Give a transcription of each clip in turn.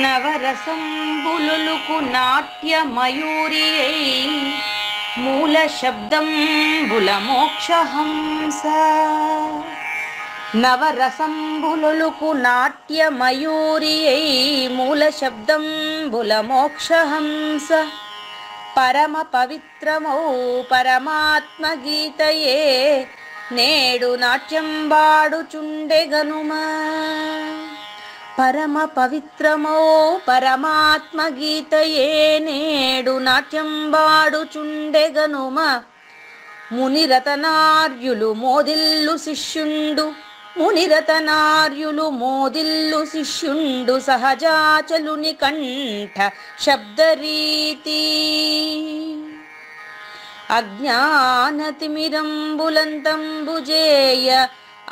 నవరసంబులుకు నాట్య మయూరియై మూల శబ్దంబుల మోక్షహంస. నవరసంబులుకు నాట్య మయూరియై మూల శబ్దంబుల మోక్షహంస. పరమ పవిత్రమౌ పరమాత్మ గీతయే నేడు నాట్యం బాడుచుండెగనుమా. పరమ పవిత్రమౌ పరమాత్మ గీతయే నేడు నాట్యం బాడుచుండెగనుమ. మునిరతనార్యులు మోదిల్లు శిష్యుండు, మునిరతనార్యులు మోదిల్లు శిష్యుండు సహజాచలుని కంఠ శబ్దరీతి. అజ్ఞానతిమిరంబులంతంబుజేయ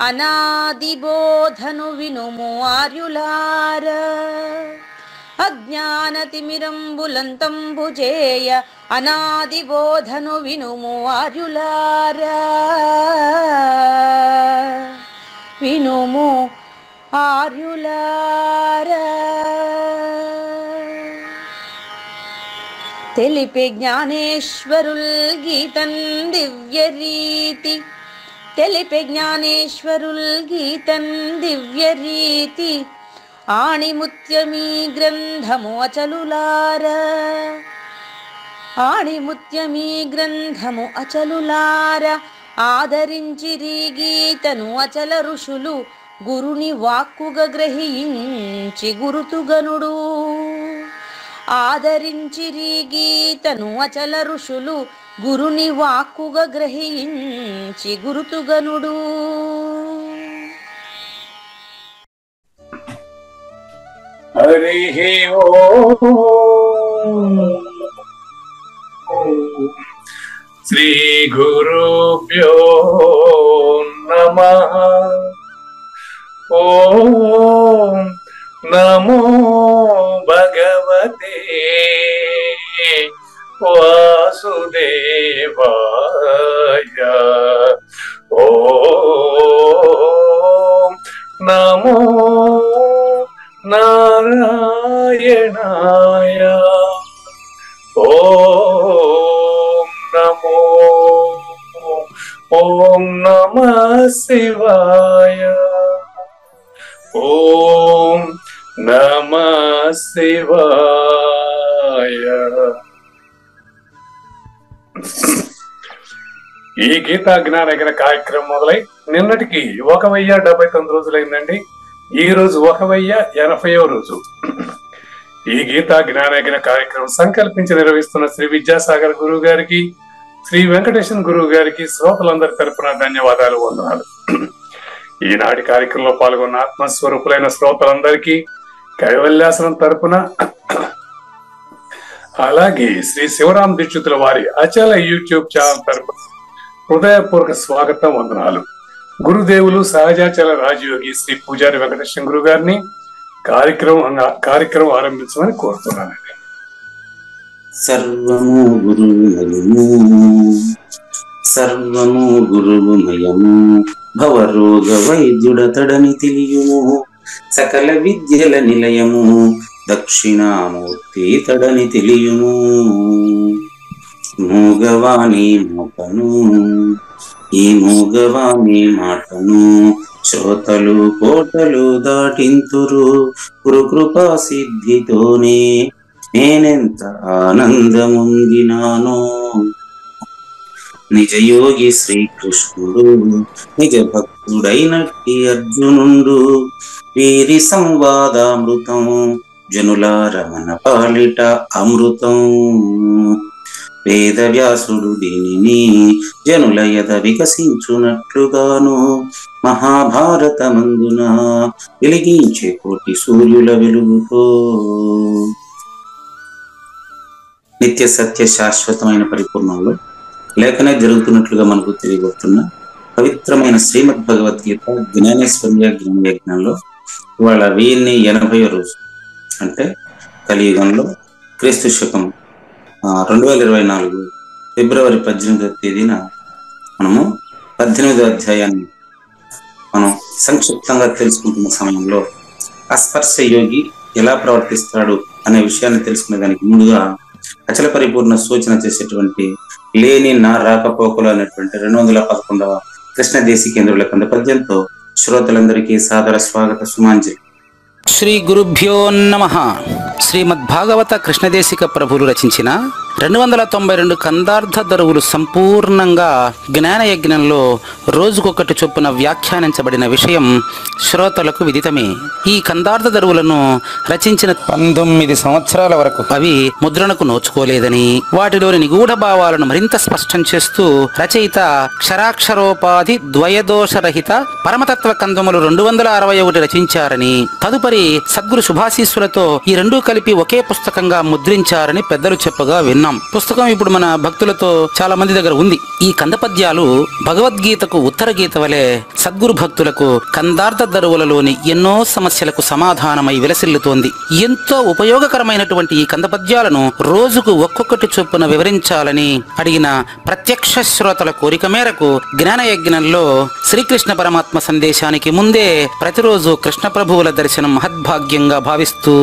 అనాదిబోధను వినుము ఆర్యులార. అజ్ఞానతిమిరంబులంతంబుజేయ అనాదిబోధను వినుము ఆర్యులార. వినుము ఆర్యులార. తెలిపే జ్ఞానేశ్వరుల్ గీతన్ దివ్య రీతి. తెలిపే జ్ఞానేశ్వరుల్ గీతన్ దివ్య రీతి. ఆణిముత్యమీ గ్రంథము అచలులార. ఆణిముత్యమీ గ్రంథము అచలులార. ఆదరించిరి గీతను అచల ఋషులు గురుని వాక్కుగా గ్రహించి గురుతుగనుడు. ఆదరించిరి గీతను అచల ఋషులు గురుని వాక్కుగా గ్రహించి గురుతుగనుడు. హరి ఓం. శ్రీ గురుభ్యో నమః. ఓం నమో భగవతే వాసుదేవాయ. ఓం నమో నారాయణాయ. ఓం నమో ఓం నమః శివాయ. ఓం నమః శివాయ. ఈ గీతా జ్ఞానయజ్ఞ కార్యక్రమం మొదలై నిన్నటికి 1079 రోజులైందండి. ఈ రోజు 1080వ రోజు. ఈ గీతా జ్ఞానయజ్ఞ కార్యక్రమం సంకల్పించి నిర్వహిస్తున్న శ్రీ విద్యాసాగర్ గురువు గారికి, శ్రీ వెంకటేశ్వర గురువు గారికి శ్రోతలందరి తరపున ధన్యవాదాలు, వందనాలు. ఈనాటి కార్యక్రమంలో పాల్గొన్న ఆత్మస్వరూపులైన శ్రోతలందరికీ కైవల్యాసనం తరపున, అలాగే శ్రీ శివరాం దీక్షితుల వారి అచల యూట్యూబ్ ఛానల్ తరపున హృదయపూర్వక స్వాగతం, వందనాలు. గురుదేవులు సహజాచల రాజయోగి శ్రీ పూజారి వెంకటేశ్వర గురువు గారిని కార్యక్రమం ఆరంభించమని కోరుతున్నానండి. సర్వము గురుమయము, సర్వము గురుమయము, భవరోగ వైద్యుడతడని తెలియుము. సకల విద్యల నిలయము, దక్షిణామూర్తి తడని తెలియుము. మూగవాణి మాటను, ఈ మూగవాణి మాటను శ్రోతలు కోటలు దాటింతురు. గురుకృపా సిద్ధితోనే నేనెంత ఆనందముందినానో. నిజయోగి శ్రీకృష్ణుడు, నిజ భక్తుడైనట్టి అర్జునుండు. వీరి సంవాదామృతం జనుల రమణ పాలిట అమృతం. వేదవ్యాసుడు దీనిని జనుల యద వికసించునట్లుగాను మహాభారతమందున వెలిగించే కోటి సూర్యుల వెలుగుతో. నిత్య సత్య శాశ్వతమైన పరిపూర్ణంలో లేఖనే జరుగుతున్నట్లుగా మనకు తెలియబడుతున్న పవిత్రమైన శ్రీమద్ భగవద్గీత జ్ఞానేశ్వర్య జ్ఞానయజ్ఞంలో ఇవాళ 1080వ రోజు. అంటే కలియుగంలో క్రీస్తు శకం 2024 ఫిబ్రవరి 18వ తేదీన మనము 18వ అధ్యాయాన్ని మనం సంక్షిప్తంగా తెలుసుకుంటున్న సమయంలో అస్పర్శ యోగి ఎలా ప్రవర్తిస్తాడు అనే విషయాన్ని తెలుసుకునే దానికి ముందుగా అచల పరిపూర్ణ సూచన చేసేటువంటి లేని నా రాకపోకలు అనేటువంటి 211వ కృష్ణ దేశికేంద్రుల కంద పద్యంతో శ్రోతలందరికీ సాదర స్వాగత సుమాంజలి. శ్రీ గురుభ్యో నమః. శ్రీమద్భాగవత కృష్ణదేశిక ప్రభులు రచించిన 292 కందార్థ దరువులు సంపూర్ణంగా జ్ఞానయజ్ఞంలో రోజుకొకటి చొప్పున వ్యాఖ్యానించబడిన విషయం శ్రోతలకు విదితమే. ఈ కందార్థ దరువులను రచించిన 19 సంవత్సరాల వరకు అవి ముద్రణకు నోచుకోలేదని, వాటిలోని నిగూఢ భావాలను మరింత స్పష్టం చేస్తూ రచయిత క్షరాక్షరోపాధి ద్వయదోషరహిత పరమతత్వ కందములు 261 రచించారని, తదుపరి సద్గురు శుభాశీస్సులతో ఈ రెండూ కలిపి ఒకే పుస్తకంగా ముద్రించారని పెద్దలు చెప్పగా విన్నాం. పుస్తకం ఇప్పుడు మన భక్తులతో చాలా మంది దగ్గర ఉంది. ఈ కంద పద్యాలు భగవద్గీతకు ఉత్తర గీత వలె సద్గురు భక్తులకు కందార్థ దరువులలోని ఎన్నో సమస్యలకు సమాధానమై విలసిల్లుతోంది. ఎంతో ఉపయోగకరమైనటువంటి ఈ కంద పద్యాలను రోజుకు ఒక్కొక్కటి చొప్పున వివరించాలని అడిగిన ప్రత్యక్ష శ్రోతల కోరిక మేరకు జ్ఞానయజ్ఞంలో శ్రీకృష్ణ పరమాత్మ సందేశానికి ముందే ప్రతిరోజు కృష్ణ ప్రభువుల దర్శనం మహద్భాగ్యంగా భావిస్తూ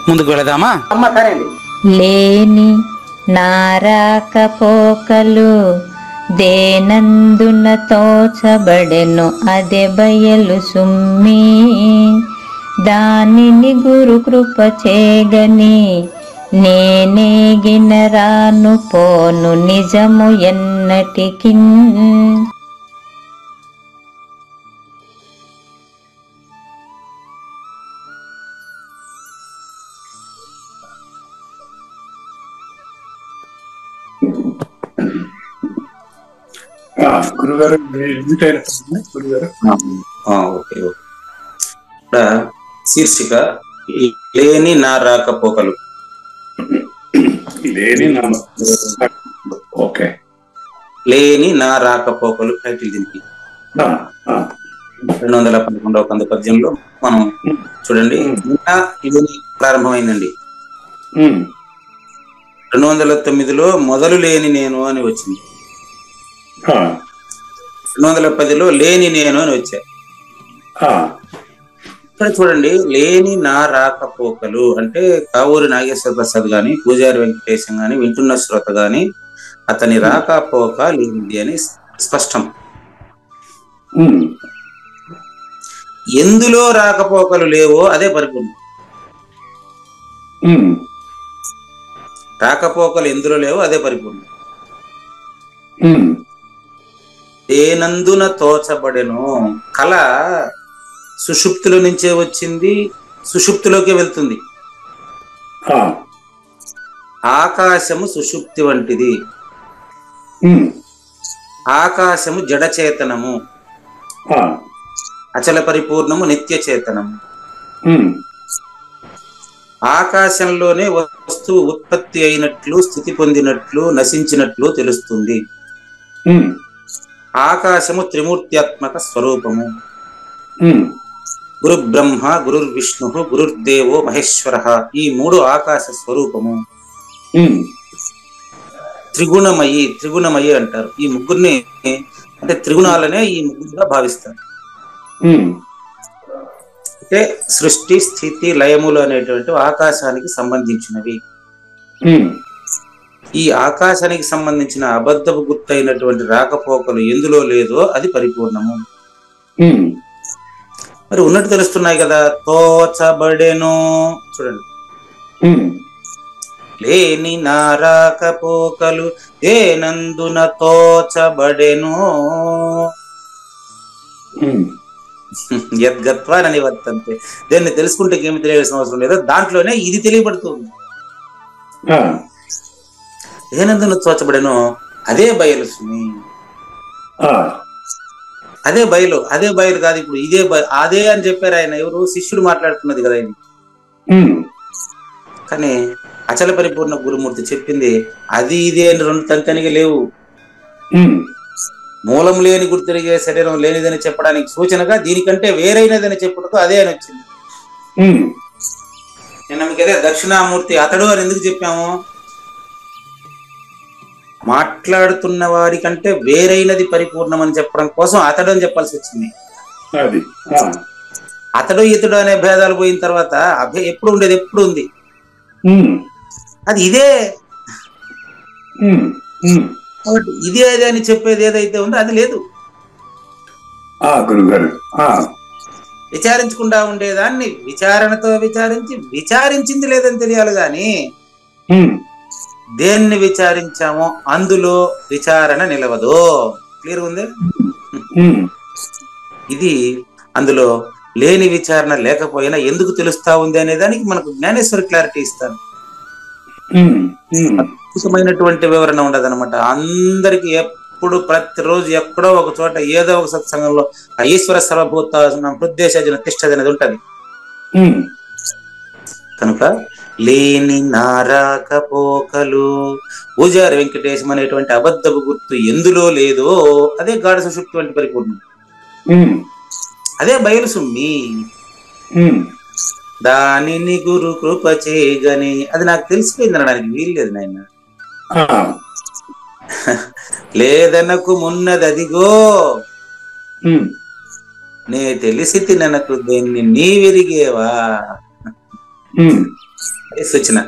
ముందుకు వెళదామా? లేని నారాకపోకలు దేనందున తోచబడెను అదే బయలు సుమ్మి, దానిని గురు కృప చేగని నేనేగిన రాను పోను నిజము ఎన్నటికి. గురుగారు గురుగారు ఓకే. ఇక్కడ శీర్షిక లేని నా రాకపోకలు. లేని నా ఓకే లేని నా రాకపోకలు టైటిల్ దీనికి. 211వ కంద పద్యంలో మనం చూడండి, నిన్న ఇది ప్రారంభమైందండి. 209లో మొదలు లేని నేను అని వచ్చింది, 210లో లేని నేను అని వచ్చాయి. ఇక్కడ చూడండి, లేని నా రాకపోకలు అంటే కావూరి నాగేశ్వర ప్రసాద్ గాని, పూజారి వెంకటేశం గాని, వింటున్న శ్రోత గాని అతని రాకపోక లేనిది అని స్పష్టం. ఎందులో రాకపోకలు లేవో అదే పరిపూర్ణం. రాకపోకలు ఎందులో లేవో అదే పరిపూర్ణం. దేనందున తోచబడెను. కళ సుషుప్తిలో నుంచే వచ్చింది, సుషుప్తిలోకి వెళ్తుంది. ఆకాశము సుషుప్తి వంటిది, ఆకాశము జడచేతనము, అచల పరిపూర్ణము నిత్య చేతనము. ఆకాశంలోనే వస్తువు ఉత్పత్తి అయినట్లు, స్థితి పొందినట్లు, నశించినట్లు తెలుస్తుంది. ఆకాశము త్రిమూర్త్యాత్మక స్వరూపము. గురు బ్రహ్మ, గురుర్ విష్ణు, గురుర్దేవో మహేశ్వర, ఈ మూడు ఆకాశ స్వరూపము. త్రిగుణమయి అంటారు. ఈ ముగ్గురిని అంటే త్రిగుణాలనే ఈ ముగ్గురుగా భావిస్తారు. అంటే సృష్టి, స్థితి, లయములు అనేటువంటి ఆకాశానికి సంబంధించినవి. ఈ ఆకాశానికి సంబంధించిన అబద్ధపు గుర్తైనటువంటి రాకపోకలు ఎందులో లేదో అది పరిపూర్ణము. మరి ఉన్నట్టు తెలుస్తున్నాయి కదా. తోచబడెను చూడండి, లేని నా రాకపోకలు ఏనందున తోచబడెను. యద్గత్వానని వర్తంతే. దీన్ని తెలుసుకుంటే ఏమి తెలియాల్సిన అవసరం లేదు, దాంట్లోనే ఇది తెలియబడుతుంది. ఏనందున తోచబడెను అదే బయలు సుమి, అదే బయలు. అదే బయలు కాదు, ఇప్పుడు ఇదే అదే అని చెప్పారు ఆయన. ఎవరు? శిష్యుడు మాట్లాడుతున్నది కదా ఇది. కానీ అచల పరిపూర్ణ గురుమూర్తి చెప్పింది అది ఇదే అని రెండు తనితనిగా లేవు. మూలం లేని గుర్తిరిగే శరీరం లేనిదని చెప్పడానికి సూచనగా దీనికంటే వేరైనదని చెప్పుటకు అదే అని వచ్చింది. నేను మీకు అదే దక్షిణామూర్తి అతడు అని ఎందుకు చెప్పాము? మాట్లాడుతున్న వాడి కంటే వేరైనది పరిపూర్ణం అని చెప్పడం కోసం అతడు అని చెప్పాల్సి వచ్చింది. అతడు ఇతడు అనే భేదాలు పోయిన తర్వాత ఎప్పుడు ఉండేది ఎప్పుడు ఉంది. అది ఇదే. కాబట్టి ఇదే అదే అని చెప్పేది ఏదైతే ఉందో అది లేదు. గురుగారు విచారించకుండా ఉండేదాన్ని విచారణతో విచారించింది లేదని తెలియాలి గాని దేన్ని విచారించామో అందులో విచారణ నిలవదు. క్లియర్ ఉంది. ఇది అందులో లేని విచారణ లేకపోయినా ఎందుకు తెలుస్తా ఉంది అనే దానికి మనకు జ్ఞానేశ్వరి క్లారిటీ ఇస్తాను. అద్భుతమైనటువంటి వివరణ ఉండదు అనమాట. అందరికి ఎప్పుడు ప్రతిరోజు ఎక్కడో ఒక చోట ఏదో ఒక సత్సంగంలో ఈశ్వర సర్వభూత హృద్దేశజన తిష్టది అనేది ఉంటది. కనుక లేని నారాకపోకలు పూజారి వెంకటేశం అనేటువంటి అబద్ధపు గుర్తు ఎందులో లేదో అదే గాఢ సుషుప్తి వంటి పరిపూర్ణం. అదే బయలు సుమ్మి. దానిని గురు కృప చేయగని అది నాకు తెలిసిపోయింది అనడానికి వీల్లేదు నాయన. లేదనకు మున్నది అదిగో నే తెలిసి తిననకు దేన్ని నీ విరిగేవా సూచన.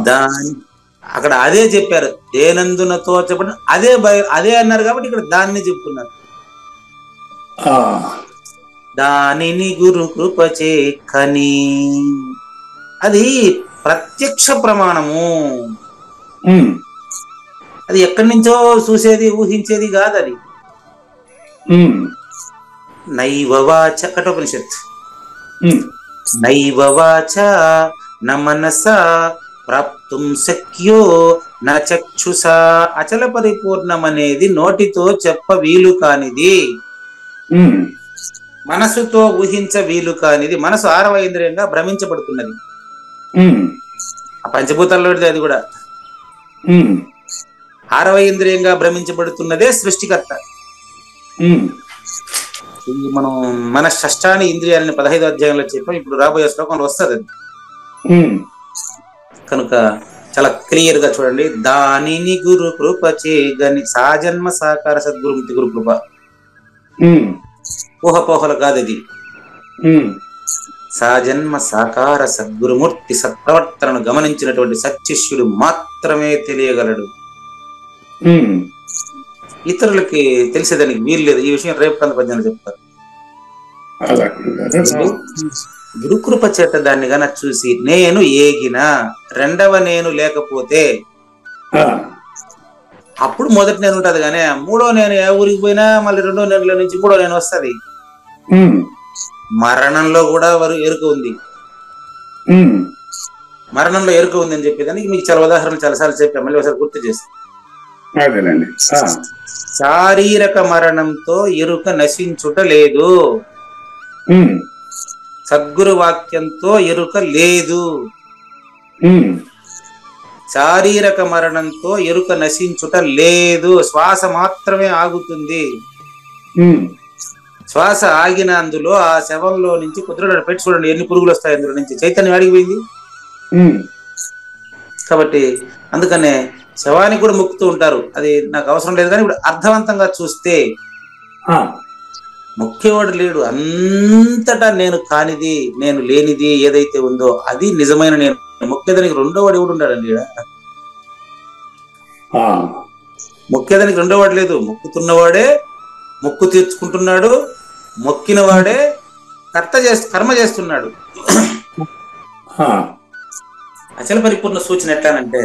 దాని అక్కడ అదే చెప్పారు. దేనందున తోచబడి అదే అన్నారు కాబట్టి ఇక్కడ దాన్ని చెప్తున్నారు. దానిని గురు కృపచే కని అది ప్రత్యక్ష ప్రమాణము. అది ఎక్కడి నుంచో చూసేది ఊహించేది కాదు. అది నైవవాచ కఠోపనిషత్ నైవవాచ న మనసా ప్రాప్తుం శక్యో నా చక్షుష. అచల పరిపూర్ణం అనేది నోటితో చెప్ప వీలు కానిది, మనసుతో ఊహించ వీలు కానిది. మనసు 6వ ఇంద్రియంగా భ్రమించబడుతున్నది. ఆ పంచభూతాల్లోది అది కూడా 6వ ఇంద్రియంగా భ్రమించబడుతున్నదే సృష్టికర్త. మనం మన షష్టాని ఇంద్రియాలని 15వ అధ్యాయంలో చెప్పాం. ఇప్పుడు రాబోయే శ్లోకంలో వస్తుంది అది. కనుక చాలా క్లియర్ గా చూడండి. దానిని గురు కృప చేయగని సాజన్మ సాకార సద్గురుమూర్తి గురు కృప. ఊహపోహలు కాదు అది. సాజన్మ సాకార సద్గురుమూర్తి సత్ప్రవర్తనను గమనించినటువంటి సత్శిష్యుడు మాత్రమే తెలియగలడు. ఇతరులకి తెలిసేదానికి వీలు లేదు. ఈ విషయం రేపు కంద పద్యాలు చెప్తారు. గురుకృప చేత దాన్ని గన చూసి నేను ఏగిన రెండవ నేను లేకపోతే అప్పుడు మొదటి నేను ఉంటది. కానీ మూడో నేను ఏ ఊరికి పోయినా మళ్ళీ 2వ నెలలో నుంచి 3వ నేను వస్తుంది. మరణంలో కూడా ఎరుక ఉంది. మరణంలో ఎరుక ఉంది అని చెప్పేదానికి మీకు చాలా ఉదాహరణలు చాలాసార్లు చెప్పాను. మళ్ళీ ఒకసారి గుర్తు చేస్తాను. శారీరక మరణంతో ఎరుక నశించుట లేదు. సద్గురు వాక్యంతో ఎరుక లేదు. శారీరక మరణంతో ఎరుక నశించుట లేదు. శ్వాస మాత్రమే ఆగుతుంది. శ్వాస ఆగిన అందులో ఆ శవంలో నుంచి కుదురు పెట్టి చూడండి ఎన్ని పురుగులు వస్తాయి అందులో నుంచి. చైతన్యం అడిగిపోయింది. కాబట్టి అందుకనే శవానికి కూడా మొక్కుతూ ఉంటారు. అది నాకు అవసరం లేదు. కానీ ఇప్పుడు అర్థవంతంగా చూస్తే మొక్కేవాడు లేడు. అంతటా నేను కానిది, నేను లేనిది ఏదైతే ఉందో అది నిజమైన నేను. మొక్కేదానికి 2వ వాడు ఎవడు ఉంటాడండి? మొక్కేదానికి 2వ వాడు లేదు. మొక్కుతున్నవాడే మొక్కు తీర్చుకుంటున్నాడు. మొక్కిన వాడే కర్మ చేస్తున్నాడు. అచల పరిపూర్ణ సూచన ఎట్లానంటే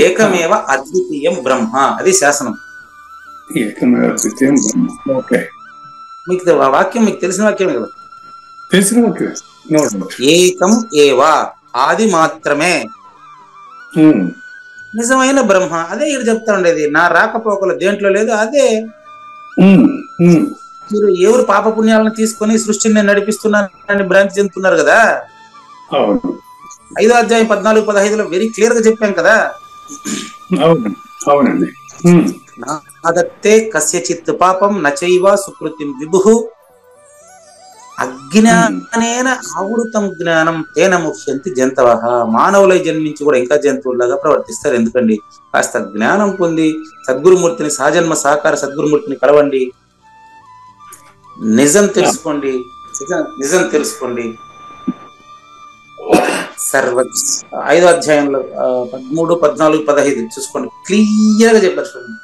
ఏకమేవ అద్వితీయం బ్రహ్మ. అది శాసనం. మీకు వాక్యం మీకు తెలిసిన వాక్యమే కదా. ఏకం ఏవా ఆది మాత్రమే నిజమైన బ్రహ్మ. అదే ఇక్కడ చెప్తా ఉండేది. నా రాకపోకలు దేంట్లో లేదు. అదే మీరు ఎవరు పాపపుణ్యాలను తీసుకొని సృష్టిని నేను నడిపిస్తున్నానని భ్రాంతి చెందుతున్నారు కదా. 5వ అధ్యాయం 14-15లో వెరీ క్లియర్ గా చెప్పాం కదా. అవునండి. నాదత్తే కస్యచిత్ పాపం నచైవ సుకృతిం విభు అజ్ఞానేన ఆవృతం జ్ఞానం తేన ముఖ్యంతి జంతవః. మానవులై జన్మించి కూడా ఇంకా జంతువులాగా ప్రవర్తిస్తారు. ఎందుకండి? కాస్త జ్ఞానం పొంది సద్గురుమూర్తిని, సహజన్మ సాకార సద్గురుమూర్తిని కలవండి. నిజం తెలుసుకోండి, నిజం తెలుసుకోండి. సర్వ 5వ అధ్యాయంలో 13, 14, 15 చూసుకోండి, క్లియర్ గా చెప్పారు చూడండి.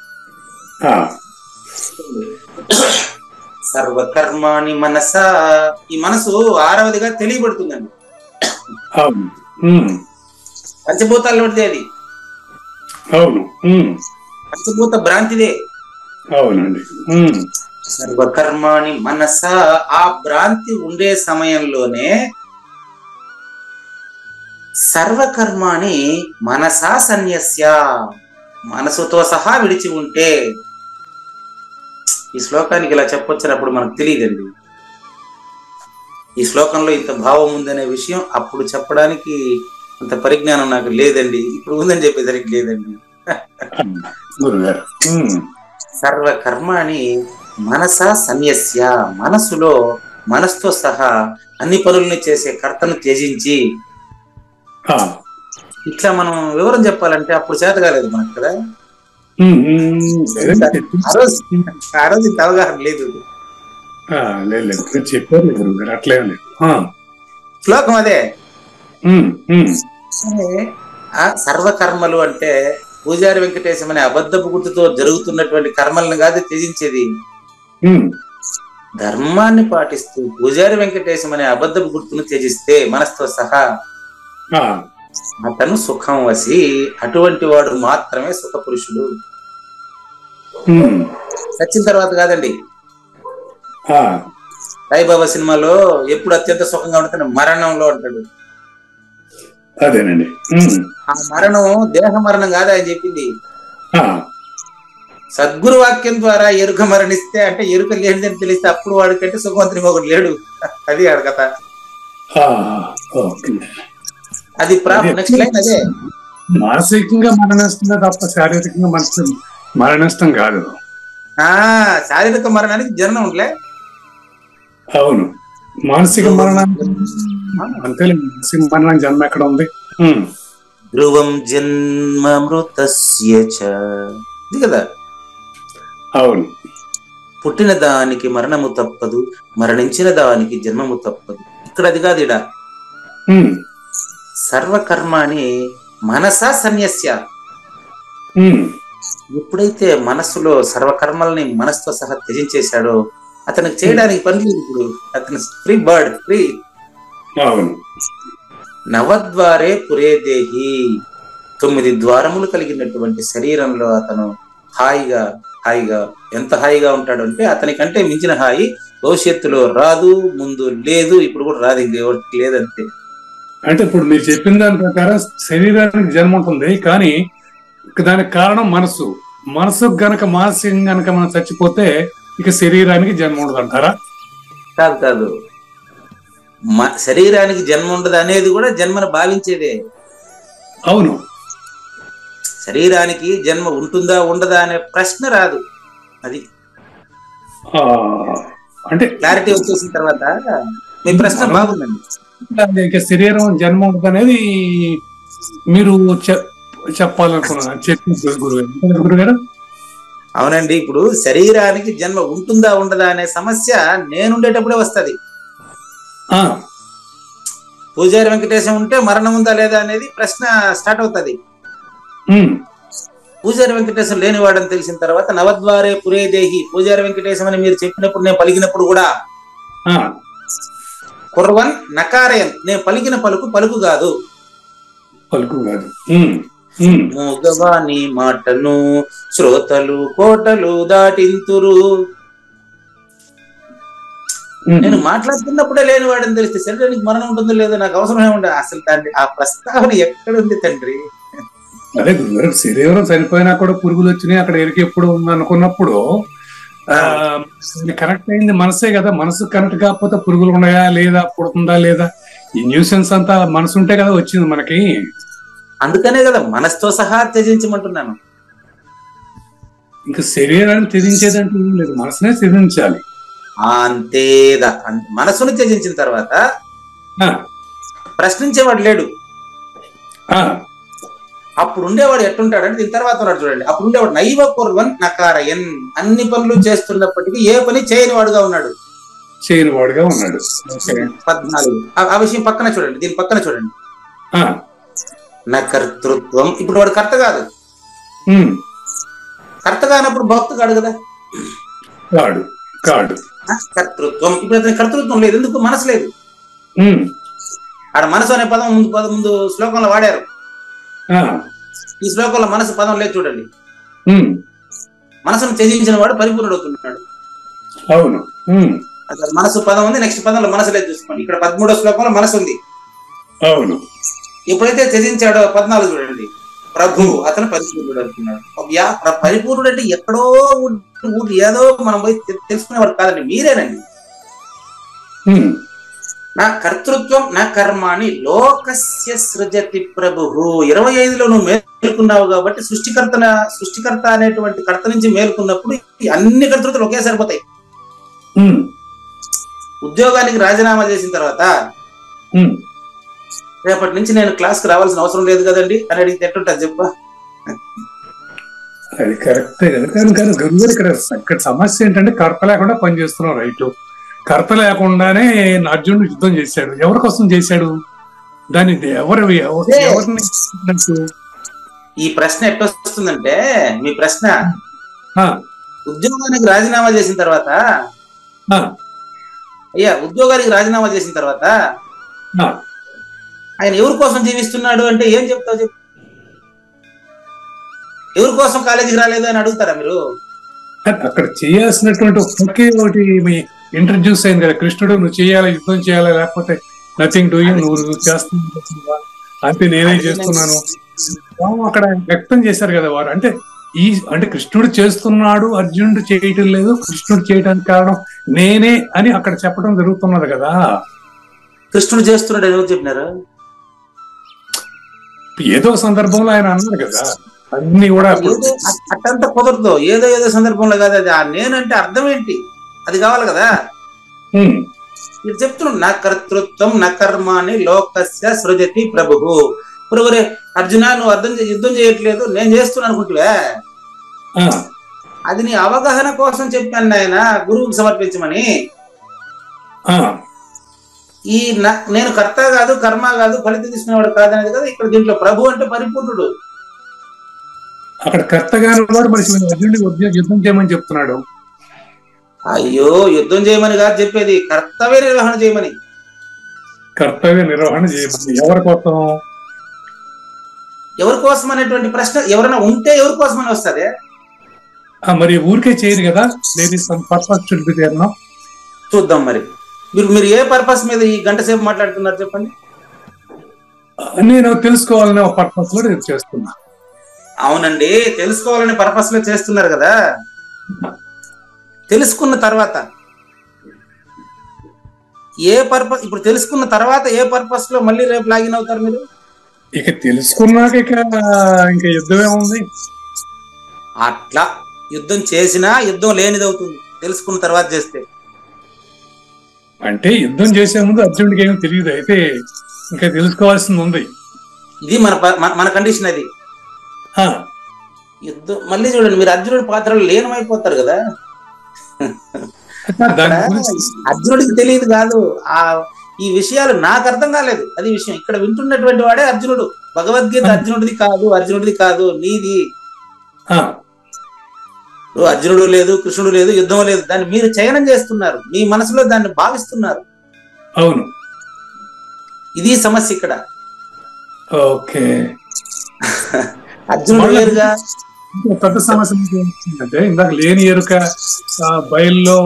సర్వకర్మాణి మనసా, ఈ మనసు 6వదిగా తెలియబడుతుందండి. పంచభూతాలు పడితే అది పంచభూత భ్రాంతిదే. అవునండి. సర్వకర్మాణి మనసా, ఆ భ్రాంతి ఉండే సమయంలోనే సర్వకర్మాణి మనసా సన్యస్య, మనసుతో సహా విడిచి ఉంటే. ఈ శ్లోకానికి ఇలా చెప్పొచ్చినప్పుడు మనకు తెలియదండి. ఈ శ్లోకంలో ఇంత భావం ఉందనే విషయం అప్పుడు చెప్పడానికి అంత పరిజ్ఞానం నాకు లేదండి. ఇప్పుడు ఉందని చెప్పేసరికి లేదండి. సర్వకర్మాణి మనసా సన్యస్య, మనసులో మనసుతో సహా అన్ని పనుల్ని చేసే కర్తను త్యజించి. ఇట్లా మనం వివరం చెప్పాలంటే అప్పుడు చేత కాలేదు మనకు కదా. ఆ రోజు ఇంత అవగాహన లేదు. చెప్పారు అట్లే శ్లోకం అదే. ఆ సర్వకర్మలు అంటే పూజారి వెంకటేశం అనే అబద్ధపు గుర్తుతో జరుగుతున్నటువంటి కర్మలను కాదు త్యజించేది, ధర్మాన్ని పాటిస్తూ పూజారి వెంకటేశం అనే అబద్ధపు గుర్తును త్యజిస్తే మనసుతో సహా అతను సుఖం వసి, అటువంటి వాడు మాత్రమే సుఖ పురుషుడు. చచ్చిన తర్వాత కాదండి. సాయిబాబా సినిమాలో ఎప్పుడు అత్యంత సుఖంగా ఉంటాడు, మరణంలో అంటాడు. అదేనండి. ఆ మరణం దేహ మరణం కాదు ఆయన చెప్పింది. సద్గురు వాక్యం ద్వారా ఎరుక మరణిస్తే, అంటే ఎరుక లేనిదని తెలిస్తే అప్పుడు వాడికంటే సుఖవంతుని ఒకటి లేడు. అది ఆడ కథ. అది నెక్స్ట్ లైన్ అదే. మానసికంగా మరణిస్తుందా తప్ప శారీరకంగా మరణిస్తాం కాదు. శారీరక మరణానికి జననం ఉండలే. అవును, మానసిక మరణానికి అంతే. మానసిక మరణానికి జన్మ ఎక్కడ ఉంది? ధ్రువం జన్మ మృతస్య ఇది కదా. అవును, పుట్టిన దానికి మరణము తప్పదు, మరణించిన దానికి జన్మము తప్పదు. ఇక్కడ అది కాదు. ఇడ సర్వకర్మాని మనసా సన్యస్య. ఎప్పుడైతే మనస్సులో సర్వకర్మల్ని మనసుతో సహా త్యజించేశాడో అతనికి చేయడానికి పని లేదు. ఇప్పుడు అతను ఫ్రీ బర్డ్, ఫ్రీ. నవద్వారే పురే దేహి, 9 ద్వారములు కలిగినటువంటి శరీరంలో అతను హాయిగా ఎంత హాయిగా ఉంటాడు అంటే అతనికంటే మించిన హాయి భవిష్యత్తులో రాదు, ముందు లేదు, ఇప్పుడు కూడా రాదు, ఇంకెవరికి లేదంతే. అంటే ఇప్పుడు మీరు చెప్పిన దాని ప్రకారం శరీరానికి జన్మ ఉంటుంది, కానీ దానికి కారణం మనసు గనక మానసికంగా గనక మనం చచ్చిపోతే ఇక శరీరానికి జన్మ ఉండదు అంటారా? కాదు, శరీరానికి జన్మ ఉండదు అనేది కూడా జన్మను భావించేదే. అవును, శరీరానికి జన్మ ఉంటుందా ఉండదా అనే ప్రశ్న రాదు. అది అంటే క్లారిటీ వచ్చేసిన తర్వాత మీ ప్రశ్న బాగుందండి. ఇక శరీరం జన్మ ఉండదు అనేది మీరు చెప్పాలనుకున్నాను. గురుగారు అవునండి. ఇప్పుడు శరీరానికి జన్మ ఉంటుందా ఉండదా అనే సమస్య నేనుండేటప్పుడే వస్తుంది. పూజారి వెంకటేశం ఉంటే మరణం ఉందా లేదా అనేది ప్రశ్న స్టార్ట్ అవుతుంది. పూజారి వెంకటేశం లేనివాడని తెలిసిన తర్వాత నవద్వారే పురే దేహి, పూజారి వెంకటేశం అని మీరు చెప్పినప్పుడు, నేను పలికినప్పుడు కూడా కుర్వన్ నకారయన్, నేను పలికిన పలుకు కాదు. మూగవాని మాటను శ్రోతలు కోటలు దాటింతురు. నేను మాట్లాడుతున్నప్పుడే లేనివాడని తెలిస్తే శరీరానికి మరణం ఉంటుందో లేదో నాకు అవసరమే ఉండదు. అసలు తండ్రి ఆ ప్రస్తావన ఎక్కడుంది తండ్రి? అదే గురుగారు, శరీరం చనిపోయినా కూడా పురుగులు వచ్చినాయి, అక్కడ ఎరికి ఎప్పుడు ఉంది అనుకున్నప్పుడు కరెక్ట్ అయింది మనసే కదా. మనసు కరెక్ట్ కాకపోతే పురుగులు ఉన్నాయా లేదా, పుడుతుందా లేదా, ఈ న్యూసెన్స్ అంతా మనసు ఉంటే కదా వచ్చింది మనకి. అందుకనే కదా మనసుతో సహా త్యజించమంటున్నాను. ఇంకా శరీరాన్ని త్యజించేదంటే ఏం లేదు, మనసునే త్యజించాలి. అంతేదా, మనసును త్యజించిన తర్వాత ప్రశ్నించేవాడు లేడు. అప్పుడు ఉండేవాడు ఎట్టుంటాడంటే దీని తర్వాత ఉన్నాడు చూడండి. అప్పుడు ఉండేవాడు నైవ కుర్వన్ నకారయన్, అన్ని పనులు చేస్తున్నప్పటికీ ఏ పని చేయని వాడుగా ఉన్నాడు. చేయని వాడుగా ఉన్నాడు. 14 ఆ విషయం పక్కన చూడండి, దీని పక్కన చూడండి. ఆ, నా కర్తృత్వం, ఇప్పుడు వాడు కర్త కాదు. కర్త కానప్పుడు భక్తు కాడు కదా. కాడు కర్తృత్వం, ఇప్పుడు అతని కర్తృత్వం లేదు. ఎందుకు? మనసు లేదు. ఆడ మనసు అనే పదం ముందు శ్లోకంలో వాడారు. ఈ శ్లోకంలో మనసు పదం లేదు చూడండి. మనసును త్యజించిన వాడు పరిపూర్ణుడు అవుతున్నాడు. అవును. అసలు మనసు పదం ఉంది, నెక్స్ట్ పదంలో మనసు లేదు చూసుకోండి. ఇక్కడ 13వ శ్లోకంలో మనసు ఉంది. అవును. ఎప్పుడైతే త్యజించాడో 14 చూడండి, ప్రభు అతను పరిపూర్ణుడు అంటున్నాడు. పరిపూర్ణుడు అంటే ఎక్కడో ఏదో మనం పోయి తెలుసుకునేవాడు కాదండి, మీరేనండి. నా కర్తృత్వం నా కర్మాని లోకస్య సృజతి ప్రభు. 25లో నువ్వు మేలుకున్నావు కాబట్టి సృష్టికర్త అనేటువంటి కర్త నుంచి మేలుకున్నప్పుడు అన్ని కర్తృత్వాలు ఒకేసారి పోతాయి. ఉద్యోగానికి రాజీనామా చేసిన తర్వాత రేపటి నుంచి నేను క్లాస్కి రావాల్సిన అవసరం లేదు కదండి అని అడిగితే ఎట్టుంటుంది చెప్పా? అది కరెక్టే కదా. కానీ గురుగారు ఇక్కడ సమస్య ఏంటంటే కర్త లేకుండా పనిచేస్తున్నావు. రైట్, కర్త లేకుండానే అర్జునుడు యుద్ధం చేశాడు. ఎవరి కోసం చేశాడు దాన్ని? ఎవరిని? ఈ ప్రశ్న ఎట్టొస్తుందంటే, మీ ప్రశ్న ఉద్యోగానికి రాజీనామా చేసిన తర్వాత, ఉద్యోగానికి రాజీనామా చేసిన తర్వాత ఆయన ఎవరి కోసం జీవిస్తున్నాడు అంటే ఏం చెప్తావు చెప్పు? ఎవరి కోసం కాలేజీకి రాలేదు అని అడుగుతారా మీరు? అక్కడ చేయాల్సినటువంటి ఒకే ఒకటి ఇంట్రడ్యూస్ అయింది కదా, కృష్ణుడు నువ్వు చేయాలి, యుద్ధం చేయాలి, లేకపోతే నథింగ్ డూయింగ్, నువ్వు చేస్తున్నా అంటే నేనే చేస్తున్నాను అక్కడ వ్యక్తం చేశారు కదా వారు. అంటే కృష్ణుడు చేస్తున్నాడు, అర్జునుడు చేయటం లేదు. కృష్ణుడు చేయడానికి కారణం నేనే అని అక్కడ చెప్పడం జరుగుతున్నది కదా. కృష్ణుడు చేస్తున్నాడు ఎవరు చెప్పినారు? ఏదో సందర్భంలో ఆయన అన్నారు కదా. అన్ని కూడా అట్టంతా కుదరదు. ఏదో సందర్భంలో కాదు అది. ఆ నేనంటే అర్థం ఏంటి? అది కావాలి కదా. మీరు చెప్తున్నాడు నా కర్తృత్వం నా కర్మాని లోకస్య సృజతి ప్రభు. పురుగురే అర్జున, నువ్వు యుద్ధం చేయట్లేదు, నేను చేస్తున్నాను అనుకుంటువే. అది నీ అవగాహన కోసం చెప్పాను ఆయన, గురువుకి సమర్పించమని. ఈ నేను కర్త కాదు, కర్మ కాదు, ఫలితం తీసుకునేవాడు కాదనేది కదా ఇక్కడ. దీంట్లో ప్రభు అంటే పరిపూర్ణుడు. అక్కడ కర్త కాని వాడు మనిషి యుద్ధం చేయమని చెప్తున్నాడు. అయ్యో, యుద్ధం చేయమని కాదు చెప్పేది, కర్తవ్య నిర్వహణ చేయమని. కర్తవ్య నిర్వహణ చేయమని. ఎవరి కోసం? ఎవరి కోసం అనేటువంటి ప్రశ్న ఎవరైనా ఉంటే ఎవరి కోసం అని వస్తుంది. మరి ఊరికే చేయరు కదా. చూద్దాం మరి మీరు ఏ పర్పస్ మీద ఈ గంట సేపు మాట్లాడుతున్నారు చెప్పండి. నేను తెలుసుకోవాలనే ఒక పర్పస్ లో నేను చేస్తున్నా. అవునండి, తెలుసుకోవాలనే పర్పస్ లో చేస్తున్నారు కదా. తెలుసుకున్న తర్వాత ఏ పర్పస్, ఇప్పుడు తెలుసుకున్న తర్వాత ఏ పర్పస్ లో మళ్ళీ రేపు లాగిన్ అవుతారు మీరు? ఇక తెలుసుకున్నాక ఇంకా యుద్ధమే ఉంది. అట్లా యుద్ధం చేసినా యుద్ధం లేనిది అవుతుంది తెలుసుకున్న తర్వాత చేస్తే. అంటే యుద్ధం చేసే ముందు అర్జునుడికి ఏమీ తెలియదు, అయితే ఇంకా తెలుసుకోవాల్సింది ఉంది. ఇది మన కండిషన్. అది యుద్ధం మళ్ళీ చూడండి, మీరు అర్జునుడి పాత్రలో లీనమైపోతారు కదా. అర్జునుడికి తెలియదు కాదు, ఈ విషయాలు నాకు అర్థం కాలేదు, అది విషయం. ఇక్కడ వింటున్నటువంటి వాడే అర్జునుడు. భగవద్గీత అర్జునుడిది కాదు నీది. అర్జునుడు లేదు, కృష్ణుడు లేదు, యుద్ధం లేదు, దాన్ని మీరు చయనం చేస్తున్నారు, మీ మనసులో దాన్ని భావిస్తున్నారు. అవును, ఇది సమస్య ఇక్కడ. ఓకే, అర్జునుడు వేరుగా. పెద్ద సమస్య అంటే ఇందాక లేని ఎరుక బయల్లో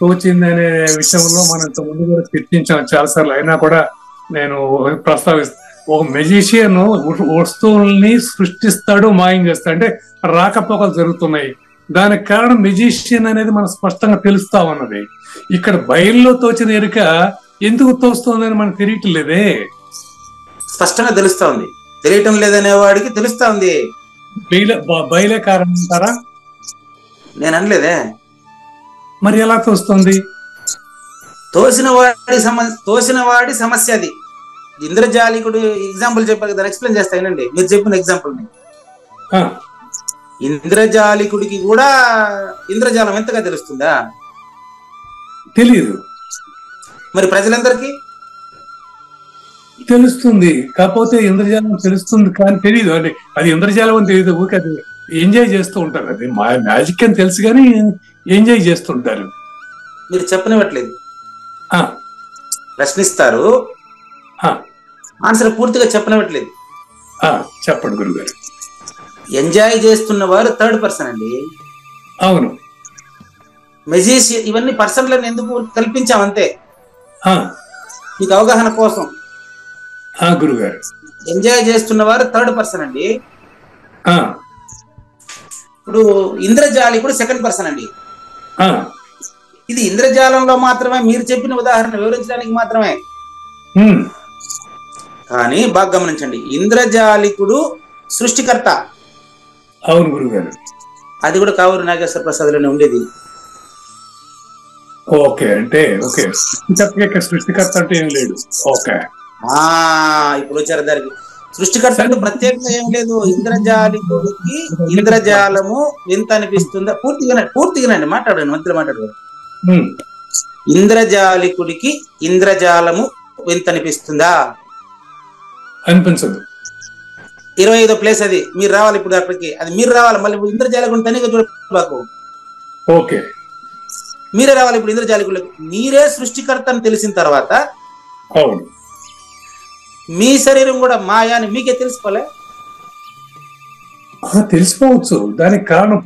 తోచింది అనే విషయంలో మనం ఇంత ముందు కూడా చర్చించాం చాలాసార్లు. అయినా కూడా నేను ప్రస్తావిస్తాను. ఒక మెజిషియన్ వస్తువుల్ని సృష్టిస్తాడు, మాయం చేస్తాడు, అంటే రాకపోకలు జరుగుతున్నాయి. దానికి కారణం మెజిషియన్ అనేది మనం స్పష్టంగా తెలుస్తా ఉన్నది. ఇక్కడ బయల్లో తోచిన ఎరుక ఎందుకు తోస్తుందని మనకు తెలియట్లేదే. స్పష్టంగా తెలుస్తా ఉంది. తెలియటం లేదనే వాడికి తెలుస్తా ఉంది. బయలే కారణం అంటారా? నేను అనలేదే. మరి ఎలా తోస్తుంది? తోసిన వాడి సమస్య అది. ఇంద్రజాలికుడు ఎగ్జాంపుల్ చెప్పారు కదా, ఎక్స్ప్లెయిన్ చేస్తానండి మీరు చెప్పిన ఎగ్జాంపుల్ ని. ఇంద్రజాలికుడికి కూడా ఇంద్రజాలం ఎంతగా తెలుస్తుందా? తెలియదు. మరి ప్రజలందరికీ తెలుస్తుంది, కాకపోతే ఇంద్రజాలం తెలుస్తుంది కానీ తెలియదు. అంటే అది ఇంద్రజాలం అని తెలియదు, ఊరికి అది ఎంజాయ్ చేస్తూ ఉంటారు. అది మ్యాజిక్ అని తెలుసు కానీ ఎంజాయ్ చేస్తుంటారు. మీరు చెప్పనివ్వట్లేదు. ప్రశ్నిస్తారు, ఆన్సర్ పూర్తిగా చెప్పనివ్వట్లేదు. చెప్పండి గురుగారు. ఎంజాయ్ చేస్తున్న వారు థర్డ్ పర్సన్ అండి. అవును, మెజిషియన్ ఇవన్నీ పర్సన్లను ఎందుకు కల్పించామంతే, మీకు అవగాహన కోసం. గురుగారు, ఎంజాయ్ చేస్తున్న వారు థర్డ్ పర్సన్ అండి. ఇప్పుడు ఇంద్రజాలికుడు సెకండ్ పర్సన్ అండి. ఇది ఇంద్రజాలంలో మాత్రమే, మీరు చెప్పిన ఉదాహరణ వివరించడానికి మాత్రమే. కానీ బాగా గమనించండి, ఇంద్రజాలికుడు సృష్టికర్త. అవును గురుగారు. అది కూడా కావూరి నాగేశ్వర ప్రసాద్ లోనే ఉండేది. ఓకే, అంటే ఓకే, సృష్టికర్త అంటే ఏం లేదు. ఓకే, ఇప్పుడు వచ్చారు దానికి. సృష్టికర్త అంటే ప్రత్యేకంగా ఏం లేదు. ఇంద్రజాలికుడికి ఇంద్రజాలము ఎంత అనిపిస్తుందా? పూర్తిగానండి మాట్లాడండి, మంత్రి మాట్లాడారు. ఇంద్రజాలికుడికి ఇంద్రజాలము ఎంత అనిపిస్తుందా? అనిపించదు. 25వ ప్లేస్ అది. మీరు రావాలి ఇప్పుడు అక్కడికి, అది మీరు రావాలి. మళ్ళీ ఇంద్రజాలికుడిని తనిగా చూడబాకు. ఓకే, మీరే రావాలి ఇప్పుడు ఇంద్రజాలికుడికి. మీరే సృష్టికర్త అని తెలిసిన తర్వాత అవును, మీ శరీరం కూడా మాయా అని మీకే తెలుసుకోలే? తెలిసిపోవచ్చు. దానికి కారణం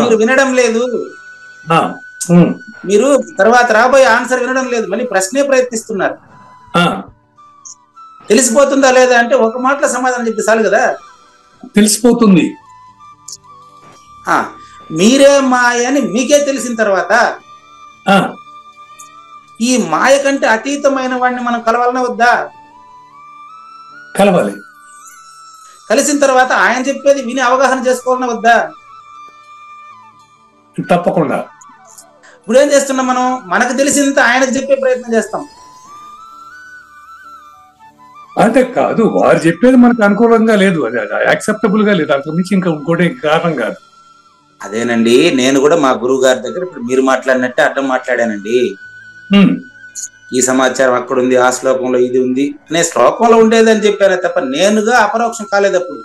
మీరు వినడం లేదు. మీరు తర్వాత రాబోయే ఆన్సర్ వినడం లేదు, మళ్ళీ ప్రశ్నే ప్రయత్నిస్తున్నారు. తెలిసిపోతుందా లేదా అంటే ఒక మాటలో సమాధానం చెప్తే చాలు కదా. తెలిసిపోతుంది. మీరే మాయ అని మీకే తెలిసిన తర్వాత ఈ మాయ కంటే అతీతమైన వాడిని మనం కలవాలనే వద్దా? కలవాలి. కలిసిన తర్వాత ఆయన చెప్పేది విని అవగాహన చేసుకోవాలనే వద్దా? తప్పకుండా. ఇప్పుడు ఏం చేస్తున్నాం మనం? మనకు తెలిసింత ఆయనకు చెప్పే ప్రయత్నం చేస్తాం. అంటే కాదు, వారు చెప్పేది మనకు అనుకూలంగా లేదు, అది యాక్సెప్టబుల్ గా లేదు. అంతకు మించి ఇంకా ఇంకోటి కారణం కాదు. అదేనండి, నేను కూడా మా గురువు గారి దగ్గర ఇప్పుడు మీరు మాట్లాడినట్టే అడ్డం మాట్లాడానండి. ఈ సమాచారం అక్కడ ఉంది, ఆ శ్లోకంలో ఇది ఉంది అనే శ్లోకంలో ఉండేది అని చెప్పానే తప్ప నేనుగా అపరోక్షం కాలేదు అప్పుడు.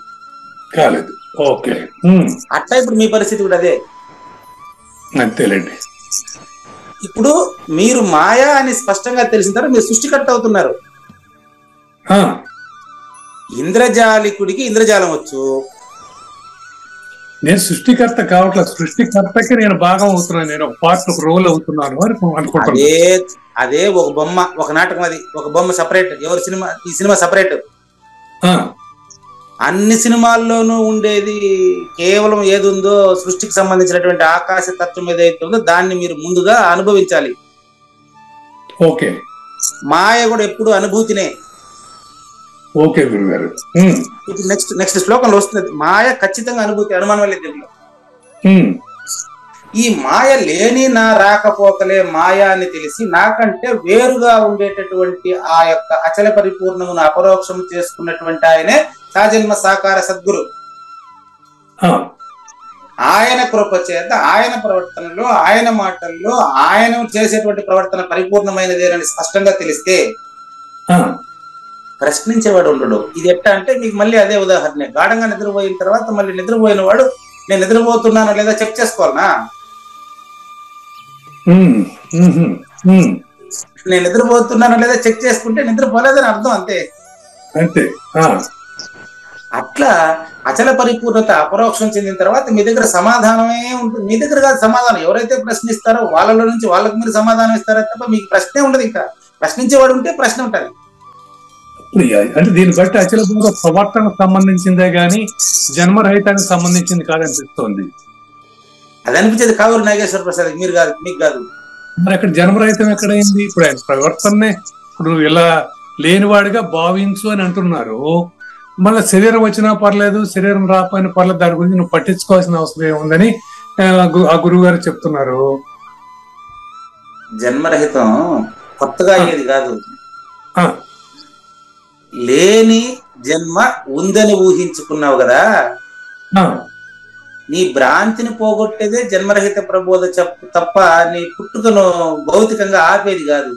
కాలేదు. ఓకే, అట్లా ఇప్పుడు మీ పరిస్థితి కూడా అదే. అంతేలేండి. ఇప్పుడు మీరు మాయా అని స్పష్టంగా తెలిసిన తర్వాత మీరు సృష్టికర్త అవుతున్నారు. ఇంద్రజాలికుడికి ఇంద్రజాలం వచ్చు. నేను సృష్టికర్త కావట్లేదు, సృష్టికర్తకి నేను భాగం అవుతున్నాను, నేను ఒక పార్ట్, ఒక రోల్ అవుతున్నాను అని అనుకుంటున్నాను. అదే ఒక బొమ్మ, ఒక నాటకం, అది ఒక బొమ్మ సపరేట్. ఎవరి సినిమా? ఈ సినిమా సపరేట్. అన్ని సినిమాల్లోనూ ఉండేది కేవలం ఏది ఉందో సృష్టికి సంబంధించినటువంటి ఆకాశ తత్వం ఏదైతే ఉందో దాన్ని మీరు ముందుగా అనుభవించాలి. ఓకే, మాయ కూడా ఎప్పుడు అనుభూతినే. ఓకే గురుగారు. ఇప్పుడు నెక్స్ట్ శ్లోకంలో వస్తుంది, మాయ ఖచ్చితంగా అనుభూతి, అనుమానం లేదు దీంట్లో. ఈ మాయ లేని నా రాకపోకలే మాయా అని తెలిసి నాకంటే వేరుగా ఉండేటటువంటి ఆ యొక్క అచల పరిపూర్ణమును అపరోక్షం చేసుకున్నటువంటి ఆయనే సాజన్మ సాకార సద్గురు. ఆయన కృప చేత ఆయన ప్రవర్తనలో, ఆయన మాటల్లో ఆయన చేసేటువంటి ప్రవర్తన పరిపూర్ణమైనదేనని స్పష్టంగా తెలిస్తే ప్రశ్నించేవాడు ఉండడు. ఇది ఎట్టా అంటే మీకు మళ్ళీ అదే ఉదాహరణ. గాఢంగా నిద్రపోయిన తర్వాత మళ్ళీ నిద్రపోయిన వాడు నేను నిద్రపోతున్నానా లేదా చెక్ చేసుకోవాలనా? నేను నిద్రపోతున్నానా లేదా చెక్ చేసుకుంటే నిద్రపోలేదని అర్థం, అంతే. అట్లా అచల పరిపూర్ణత అపరోక్షం చెందిన తర్వాత మీ దగ్గర సమాధానమే ఉంటుంది. మీ దగ్గర కాదు సమాధానం, ఎవరైతే ప్రశ్నిస్తారో వాళ్ళలో నుంచి వాళ్ళకి మీరు సమాధానం ఇస్తారో తప్ప మీకు ప్రశ్నే ఉండదు. ఇంకా ప్రశ్నించేవాడు ఉంటే ప్రశ్న ఉంటుంది. అంటే దీన్ని బట్టి అచల ప్రవర్తనకు సంబంధించిందే గాని జన్మరహితానికి సంబంధించింది కాదనిపిస్తోంది. అది అనిపించేది కావూరి నాగేశ్వర ప్రసాద్, మీరు కాదు, మీకు కాదు. మరి అక్కడ జన్మరహితం ఎక్కడైంది? ఇప్పుడు ఆయన ప్రవర్తననే ఇప్పుడు ఇలా లేనివాడిగా భావించు అని అంటున్నారు. మళ్ళీ శరీరం వచ్చినా పర్లేదు, శరీరం రాకపోయినా పర్లేదు, దాని గురించి నువ్వు పట్టించుకోవాల్సిన అవసరం ఏముందని ఆ గురువు గారు చెప్తున్నారు. జన్మరహితం కొత్తగా అయ్యేది కాదు. లేని జన్మ ఉందని ఊహించుకున్నావు కదా, నీ భ్రాంతిని పోగొట్టేదే జన్మరహిత ప్రబోధ తప్ప నీ పుట్టుకను భౌతికంగా ఆపేది కాదు.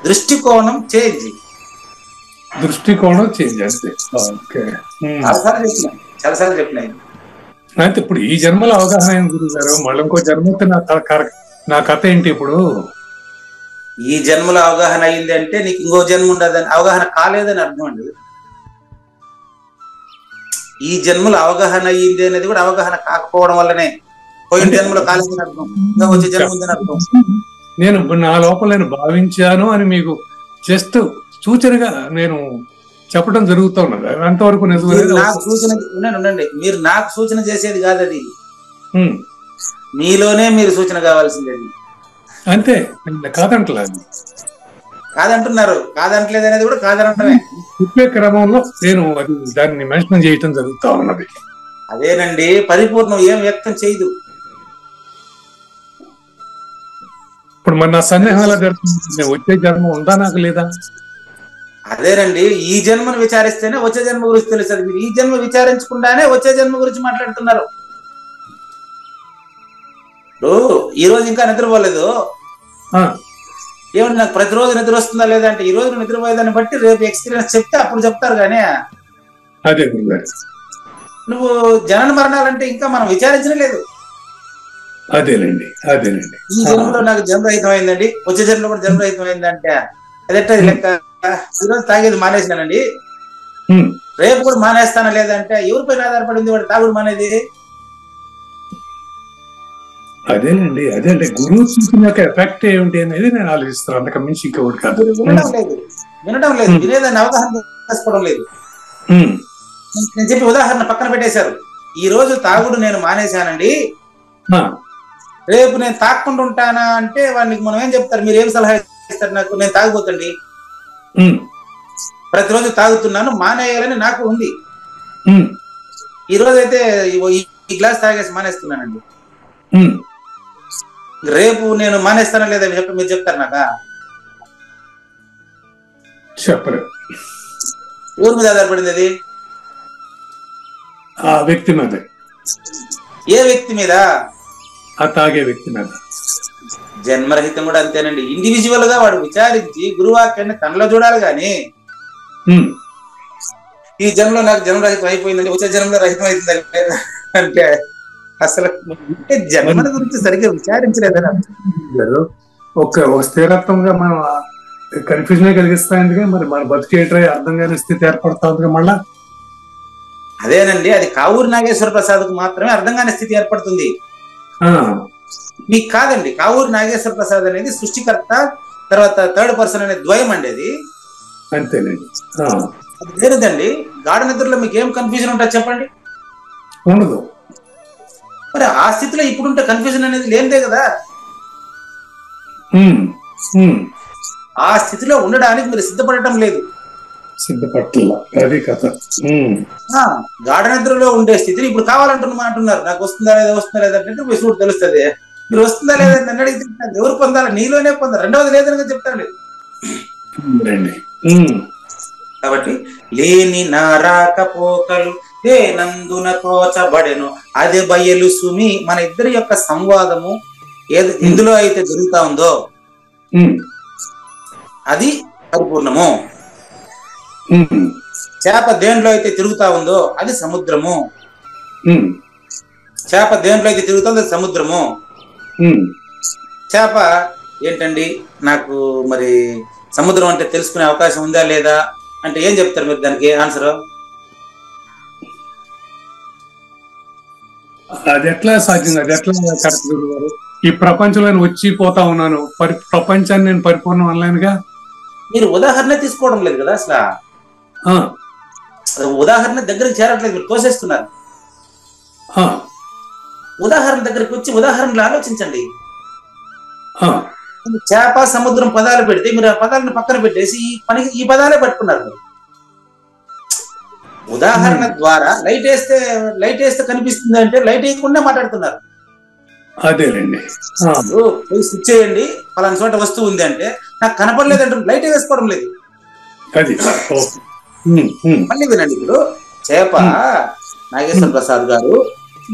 దృష్టికోణం చేంజ్. దృష్టికోణం చేంజ్ అంతే. చాలాసార్లు చెప్పినాయి. అయితే ఇప్పుడు ఈ జన్మలో అవగాహన అయింది గురువు గారు. మళ్ళీ ఇంకో జన్మతో నా కథ ఏంటి ఇప్పుడు? ఈ జన్మలో అవగాహన అయింది అంటే నీకు ఇంకో జన్మ ఉండదని, అవగాహన కాలేదని అర్థం అండి. ఈ జన్మలో అవగాహన అయ్యింది అనేది కూడా అవగాహన కాకపోవడం వల్లనే పోయిన జన్మలో కాలేదని అర్థం, ఇంకా వచ్చే జన్మ ఉందని అర్థం. నేను నా లోపల నేను భావించాను అని మీకు జస్ట్ సూచనగా నేను చెప్పడం జరుగుతూ ఉన్నది. అంతవరకు నాకు సూచన ఉండండి. మీరు నాకు సూచన చేసేది కాదు, అది మీలోనే మీరు సూచన కావాల్సింది. అంతే, కాదంటలేదు. కాదంటున్నారు, కాదంటలేదు అనేది కూడా కాదనటమే. చెప్పే క్రమంలో నేను దాన్ని మెన్షన్ చేయటం జరుగుతూ ఉన్నది. అదేనండి, పరిపూర్ణం ఏం వ్యక్తం చేయదు. ఇప్పుడు మన నా సందేహాల జరుగుతుంది, వచ్చే జన్మ ఉందా నాకు లేదా? అదేనండి, ఈ జన్మను విచారిస్తేనే వచ్చే జన్మ గురించి తెలుస్తుంది. మీరు ఈ జన్మ విచారించకుండానే వచ్చే జన్మ గురించి మాట్లాడుతున్నారు. ఈ రోజు ఇంకా నిద్రపోలేదు, ఏమంటే నాకు ప్రతిరోజు నిద్ర వస్తుందా లేదా అంటే, ఈ రోజు నిద్రపోయేదాన్ని బట్టి రేపు ఎక్స్పీరియన్స్ చెప్తే అప్పుడు చెప్తారు. కానీ అదే నువ్వు జనన మరణాలంటే ఇంకా మనం విచారించడం లేదు. అదేనండి. ఈ జన్మలో నాకు జన్మరహితం అయిందండి, వచ్చే జన్మలో కూడా జన్మరహితం అయిందంటే అదెట్ట లెక్క? ఈరోజు తాగేది మానేసినానండి, రేపు కూడా మానేస్తానా లేదంటే ఎవరిపైన ఆధారపడింది వాడు తాగుడు మానేది? అదేనండి. అదే అంటే గురువు చూసిన ఎఫెక్ట్ ఏమిటి అనేది నేను ఆలోచిస్తాను, అంతకు మించి ఇంకొకటి కాదు. వినడం లేదు, వినేదాన్ని అవగాహన చేసుకోవడం లేదు. నేను చెప్పి ఉదాహరణ పక్కన పెట్టేశారు. ఈ రోజు తాగుడు నేను మానేశానండి, రేపు నేను తాగకుండా ఉంటానా అంటే వాడికి మనం ఏం చెప్తారు? మీరు ఏం సలహా ఇస్తారు నాకు? నేను తాగిపోతండి, ప్రతిరోజు తాగుతున్నాను, మానేయాలని నాకు ఉంది. ఈ రోజు అయితే ఈ గ్లాస్ తాగేసి మానేస్తున్నానండి, రేపు నేను మానేస్తానా లేదా మీరు చెప్తారు నాకా? చెప్పలేదు. ఎవరి మీద ఆధారపడింది అది? ఆ వ్యక్తి మీద. ఏ వ్యక్తి మీద? ఆ తాగే వ్యక్తి మీద. జన్మరహితం కూడా అంతేనండి. ఇండివిజువల్ గా వాడు విచారించి గురువాక్యాన్ని తనలో చూడాలి. గాని ఈ జన్మలో నాకు జన్మరహితం అయిపోయిందండి, వచ్చే జన్మలో రహితం అవుతుంది అంటే అసలు జన్మల గురించి సరిగ్గా విచారించలేదని ఒక స్థిరత్వంగా మనం కన్ఫ్యూజన్ కలిగిస్తాయి. మరి మన బతికేట్రై అర్థం కాని స్థితి ఏర్పడుతుంది మళ్ళా. అదేనండి, అది కావూరు నాగేశ్వర ప్రసాద్ కు మాత్రమే అర్థం కాని స్థితి ఏర్పడుతుంది, మీకు కాదండి. కావూరు నాగేశ్వర ప్రసాద్ అనేది సృష్టికర్త, తర్వాత థర్డ్ పర్సన్ అనే ద్వయం అండి. అది అంతేనండి. అది లేదండి. గాఢ నిద్రలో మీకు ఏం కన్ఫ్యూజన్ ఉంటుంది చెప్పండి? ఉండదు. మరి ఆ స్థితిలో ఇప్పుడుంటే కన్ఫ్యూజన్ అనేది లేనిదే కదా. ఆ స్థితిలో ఉండడానికి మీరు సిద్ధపడటం లేదు. అది కథ. గాఢ నిద్రలో ఉండే స్థితిని ఇప్పుడు కావాలంటున్నారు. నాకు వస్తుందా లేదా, వస్తుందా లేదంటే మీ సూట్ తెలుస్తుంది. మీరు వస్తుందా లేదా నన్ను అడిగితే ఎవరు పొందాలి? నీలోనే పొందాలి, రెండవది లేదని చెప్తాను. కాబట్టి లేని నా రాకపోకలు నందున తోచబడెను అదే బయలు సుమి. మన ఇద్దరి యొక్క సంవాదము ఏది ఇందులో అయితే జరుగుతా ఉందో అది పరిపూర్ణము. చేప దేంట్లో అయితే తిరుగుతా ఉందో అది సముద్రము. చేప దేంట్లో అయితే తిరుగుతుందో అది సముద్రము. చేప ఏంటండి, నాకు మరి సముద్రం అంటే తెలుసుకునే అవకాశం ఉందా లేదా అంటే ఏం చెప్తారు మీరు దానికి ఆన్సర్? అది ఎట్లా సాధ్యం? అది ఎట్లా కరెక్ట్ గారు? ఈ ప్రపంచంలో వచ్చి పోతా ఉన్నాను, ప్రపంచాన్ని నేను పరిపూర్ణం అనలేనుగా. మీరు ఉదాహరణ తీసుకోవడం లేదు కదా అసలు. ఉదాహరణ దగ్గరికి చేరట్లేదు, మీరు తోసేస్తున్నారు. ఉదాహరణ దగ్గరికి వచ్చి ఉదాహరణలు ఆలోచించండి. చేప సముద్రం పదాలు పెడితే మీరు ఆ పదాలను పక్కన పెట్టేసి ఈ పదాలే పట్టుకున్నారు. ఉదాహరణ ద్వారా లైట్ వేస్తే కనిపిస్తుంది అంటే లైట్ వేయకుండా మాట్లాడుతున్నారు. అదేనండి. స్విచ్ చేయండి, పలానా చోట వస్తువు ఉంది అంటే నాకు కనపడలేదు అంటే లైట్ వేసుకోవడం లేదు. అది మళ్ళీ వినండి, ఇప్పుడు చేప నాగేశ్వర ప్రసాద్ గారు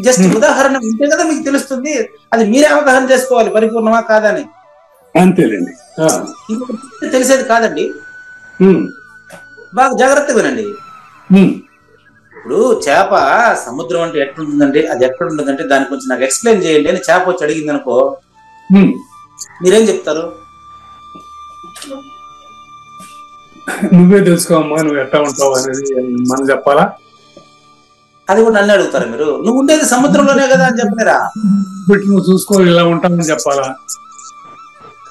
జస్ట్ ఉదాహరణ ఉంటే కదా మీకు తెలుస్తుంది. అది మీరే అవగాహన చేసుకోవాలి పరిపూర్ణమా కాదని. అంతేలేండి. ఇంకొకటి తెలిసేది కాదండి. బాగా జాగ్రత్తగా వినండి. ఇప్పుడు చేప సముద్రం అంటే ఎట్లుంటుందండి, అది ఎక్కడుంటుందంటే దాని కొంచెం నాకు ఎక్స్ప్లెయిన్ చేయండి అని చేప వచ్చి అడిగింది అనుకో, మీరేం చెప్తారు? నువ్వే తెలుసుకోమ్మా, నువ్వు ఎట్లా ఉంటావు అనేది మనం చెప్పాలా? అది కూడా నన్ను అడుగుతారా మీరు? నువ్వు ఉండేది సముద్రంలోనే కదా అని చెప్పలేరా? నువ్వు చూసుకో ఇలా ఉంటామని చెప్పాలా?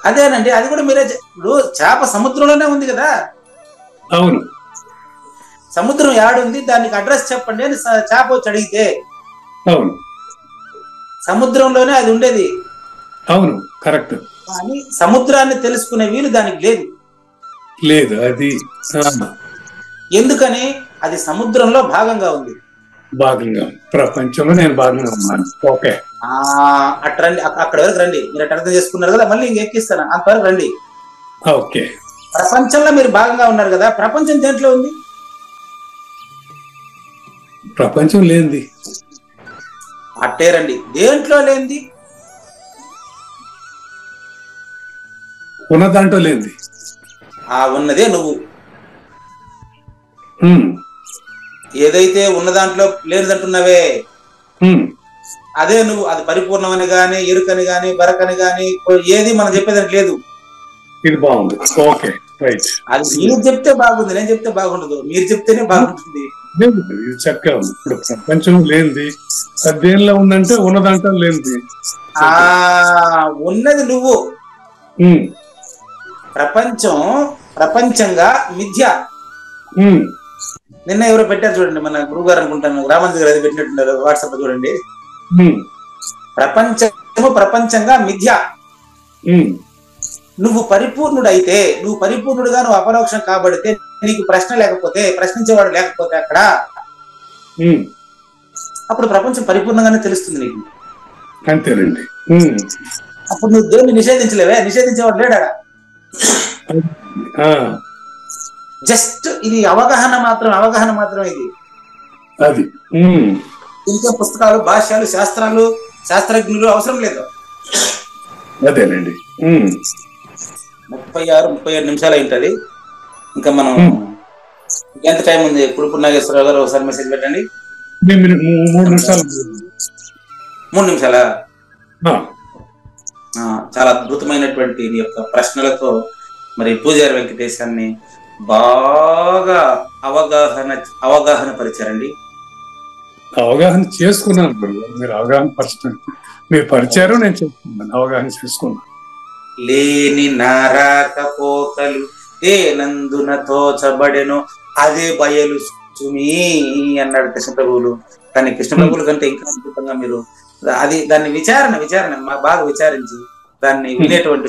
అదేనండి, అది కూడా మీరే. ఇప్పుడు చేప సముద్రంలోనే ఉంది కదా. అవును. సముద్రం యాడుంది, దానికి అడ్రస్ చెప్పండి అని చేప వచ్చి అడిగితే అవును సముద్రంలోనే అది ఉండేది. అవును, కరెక్ట్. కానీ సముద్రాన్ని తెలుసుకునే వీలు దానికి లేదు. లేదు అది. ఎందుకని? అది సముద్రంలో భాగంగా ఉంది. భాగంగా, ప్రపంచంలో నేను భాగంగా ఉన్నాను. ఓకే, అట్లా రండి, అక్కడ వరకు రండి. మీరు అట్లా అర్థం చేసుకున్నారు కదా, మళ్ళీ ఇంక ఎక్కిస్తాను, అంతవరకు రండి. ఓకే. ప్రపంచంలో మీరు భాగంగా ఉన్నారు కదా, ప్రపంచం దేంట్లో ఉంది? ప్రపంచం లేనిది. అట్టే రండి, దేంట్లో లేనిది? ఉన్న దాంట్లో లేనిది. ఉన్నదే నువ్వు. ఏదైతే ఉన్న దాంట్లో లేనిదంటున్నావే అదే నువ్వు. అది పరిపూర్ణమని గాని, ఎరుకని గాని, బరకని గాని ఏది మనం చెప్పేదానికి లేదు. ఇది బాగుంది. Okay, right. అది మీరు చెప్తే బాగుంది, నేను చెప్తే బాగుండదు. మీరు చెప్తేనే బాగుంటుంది. ఇది చక్కగా ఉంది. ఇప్పుడు ప్రపంచం లేనిది అది దేనిలో ఉందంటే ఉన్న దాంట్లో లేనిది. ఉన్నది నువ్వు. ప్రపంచం ప్రపంచంగా మిథ్య. నిన్న ఎవరో పెట్టారు చూడండి, మన గురువు గారు అనుకుంటాను, రామంజీ గారు అది పెట్టినట్టున్నారు వాట్సాప్ లో చూడండి. ప్రపంచము ప్రపంచంగా మిథ్య. నువ్వు పరిపూర్ణుడైతే, నువ్వు పరిపూర్ణుడుగా నువ్వు అపరోక్షం కాబడితే, నీకు ప్రశ్న లేకపోతే, ప్రశ్నించేవాడు లేకపోతే అక్కడ, అప్పుడు ప్రపంచం పరిపూర్ణంగానే తెలుస్తుంది నీకు. అంతేనండి. అప్పుడు నువ్వు దేన్ని నిషేధించలేవే, నిషేధించేవాడు లేడా? జస్ట్ ఇది అవగాహన మాత్రం ఇది. అది ఇంకా పుస్తకాలు, భాష్యాలు, శాస్త్రాలు, శాస్త్రజ్ఞులు అవసరం లేదు. అదేనండి. 36-37 నిమిషాలు అయింటది. ఇంకా మనం ఎంత టైం ఉంది? ఇప్పుడు నాగేశ్వరరావు గారు ఒకసారి మెసేజ్ పెట్టండి. 3 నిమిషాలు. 3 నిమిషాలా? చాలా అద్భుతమైనటువంటి ఈ యొక్క ప్రశ్నలతో మరి పూజారి వెంకటేశాన్ని బాగా అవగాహన పరిచారండి. అవగాహన చేసుకున్నాను. మీరు అవగాహన పరిచారు, మీరు పరిచారు, నేను చేసుకున్నాను, అవగాహన చేసుకున్నాను. లేని నారాకపోకలు నందున తోచబడెను అదే బయలు సుమి అన్నాడు కృష్ణ ప్రభువులు. కానీ కృష్ణ ప్రభువుల కంటే ఇంకా అద్భుతంగా మీరు దాన్ని విచారణ బాగా విచారించి దాన్ని వినేటువంటి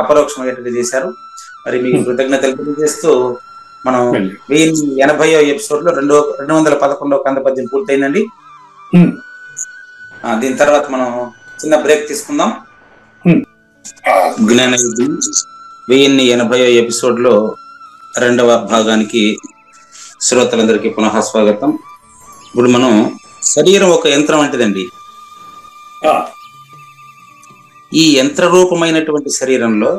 అపరోక్షమయ్యేటట్టు చేశారు. మరి మీకు కృతజ్ఞతలు తెలియజేస్తూ మనం 1080వ ఎపిసోడ్ లో 211వ కంద పద్యం పూర్తయిందండి. దీని తర్వాత మనం చిన్న బ్రేక్ తీసుకుందాం. జ్ఞానయుద్ధం 1080వ ఎపిసోడ్ లో 2వ భాగానికి శ్రోతలందరికీ పునః స్వాగతం. ఇప్పుడు మనం శరీరం ఒక యంత్రం వంటిదండి. ఈ యంత్ర రూపమైనటువంటి శరీరంలో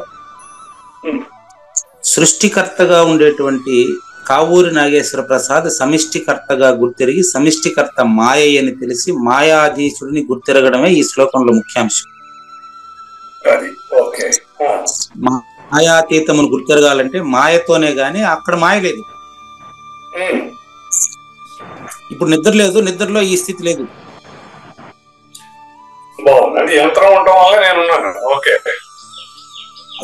సృష్టికర్తగా ఉండేటువంటి కావూరి నాగేశ్వర ప్రసాద్ సమిష్టికర్తగా గుర్తిరిగి, సమిష్టికర్త మాయ అని తెలిసి మాయాధీశుడిని గుర్తిరగడమే ఈ శ్లోకంలో ముఖ్యాంశం. మాయాతీతమును గుర్తిరగాలంటే మాయతోనే గాని అక్కడ మాయ లేదు. ఇప్పుడు నిద్ర లేదు, నిద్రలో ఈ స్థితి లేదు.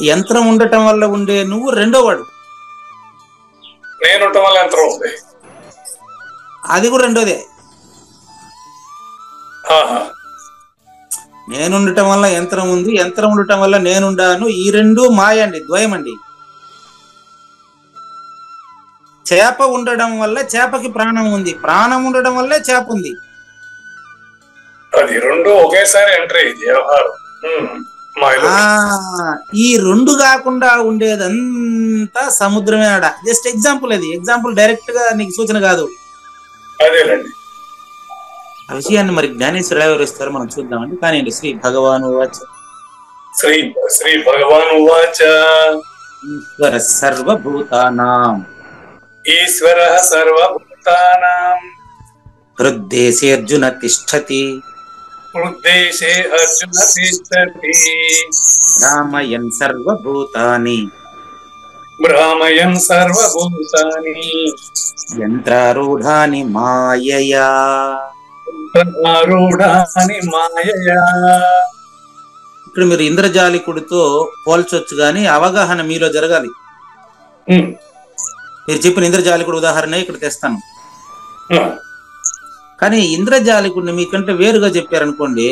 యంత్రం ఉండటం వల్ల ఉండే నువ్వు రెండో వాడు, అది కూడా రెండోదే. నేనుండటం వల్ల యంత్రం ఉంది, యంత్రం ఉండటం వల్ల నేనుండాను. ఈ రెండు మాయ అండి, ద్వయం అండి. చేప ఉండడం వల్ల చేపకి ప్రాణం ఉంది, ప్రాణం ఉండడం వల్లే చేప ఉంది. అది రెండు ఒకేసారి ఎంట్రీ. ఈ రెండు కాకుండా ఉండేదంతా సముద్రమే ఆడ. జస్ట్ ఎగ్జాంపుల్, అది ఎగ్జాంపుల్, డైరెక్ట్ గా నీకు సూచన కాదు. అదేనండి. ఆ విషయాన్ని మరి జ్ఞానేశ్వరులు ఎలా వివరిస్తారో మనం చూద్దామండి. కానీ శ్రీ భగవాను వాచ శ్రీ శ్రీ భగవాన్ వాచ ఈశ్వర సర్వభూతానాం ఈశ్వర సర్వభూతానాం హృద్దేశే అర్జున తిష్టతి హృద్దేశే అర్జున తిష్టతి రామయన్ సర్వభూతాని భ్రామయన్ సర్వభూతాని యంత్రారూఢాని మాయయా. ఆరూఢాని మాయయా. ఇక్కడ మీరు ఇంద్రజాలికుడితో పోల్చొచ్చు కానీ అవగాహన మీలో జరగాలి. మీరు చెప్పిన ఇంద్రజాలికుడు ఉదాహరణ ఇక్కడ తెస్తాను. కానీ ఇంద్రజాలికుడిని మీకంటే వేరుగా చెప్పారనుకోండి,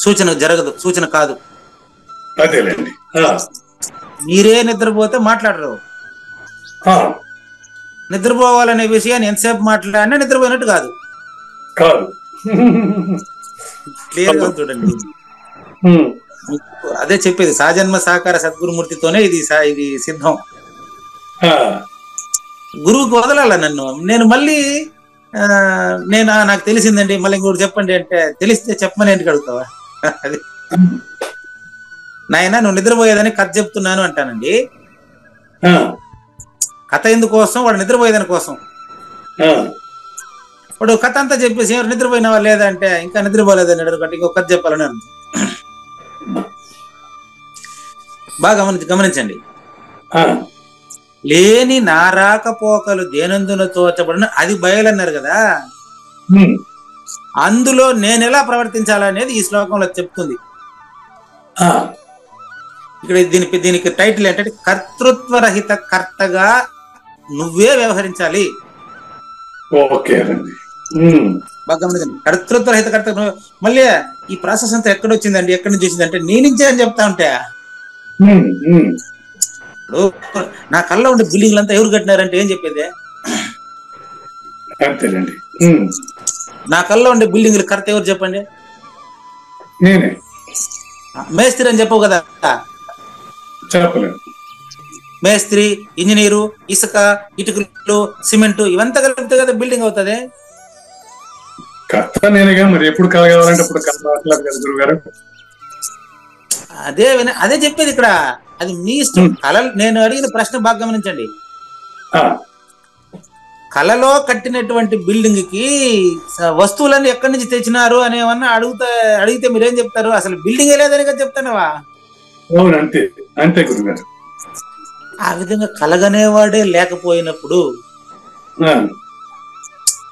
సూచన జరగదు, సూచన కాదు. అదేలేండి. మీరే నిద్రపోతే మాట్లాడరు. నిద్రపోవాలనే విషయాన్ని ఎంతసేపు మాట్లాడినా నిద్రపోయినట్టు కాదు. కాదు. క్లియర్ గా చూడండి. అదే చెప్పేది, సాజన్మ సాకార సద్గురుమూర్తితోనే ఇది సిద్ధం. గురువుకి వదలాల నన్ను. నేను మళ్ళీ నాకు తెలిసిందండి మళ్ళీ ఇంకోటి చెప్పండి అంటే, తెలిస్తే చెప్పమని ఏంటి అడుగుతావా? అది నాయన నువ్వు నిద్రపోయేదని కథ చెప్తున్నాను అంటానండి. కథ ఎందుకోసం? వాడు నిద్రపోయేదాని కోసం. వాడు కథ అంతా చెప్పేసి ఎవరు నిద్రపోయినావా లేదా అంటే, ఇంకా నిద్రపోలేదని అడుగుంటే ఇంకో కథ చెప్పాలని అర్థం. బాగా గమనించండి. లేని నారాకపోకలు దేనందున తోచబడిన అది బయలన్నారు కదా, అందులో నేను ఎలా ప్రవర్తించాలనేది ఈ శ్లోకంలో చెప్తుంది. ఇక్కడ దీనికి టైటిల్ ఏంటంటే కర్తృత్వరహిత కర్తగా నువ్వే వ్యవహరించాలి. బాగా గమనించండి. కర్తృత్వరహిత కర్త. మళ్ళీ ఈ ప్రాసెస్ అంతా ఎక్కడ వచ్చిందండి, ఎక్కడి నుంచి వచ్చింది అంటే, నీ నుంచే అని చెప్తా ఉంటే, ఇప్పుడు నా కళ్ళ ఉండే బిల్డింగ్లు అంతా ఎవరు కట్టినారంటే ఏం చెప్పేది? నా కళ్ళ ఉండే బిల్డింగ్లు కర్త ఎవరు చెప్పండి? మేస్త్రి అని చెప్పవు కదా. మేస్త్రి, ఇంజనీరు, ఇసుక, ఇటుకలు, సిమెంట్ ఇవంతా కలిపితే కదా బిల్డింగ్ అవుతుంది. మరి ఎప్పుడు కలగాలంటే అదే చెప్పేది ఇక్కడ. అది మీ ఇష్టం. నేను అడిగిన ప్రశ్న బాగా గమనించండి. కళలో కట్టినటువంటి బిల్డింగ్ కి వస్తువులన్నీ ఎక్కడి నుంచి తెచ్చినారు అని ఏమన్నా అడిగితే మీరేం చెప్తారు? అసలు బిల్డింగే లేదని కదా చెప్తానవా? అంతే అంతే గురుగారు. ఆ విధంగా కలగనేవాడే లేకపోయినప్పుడు,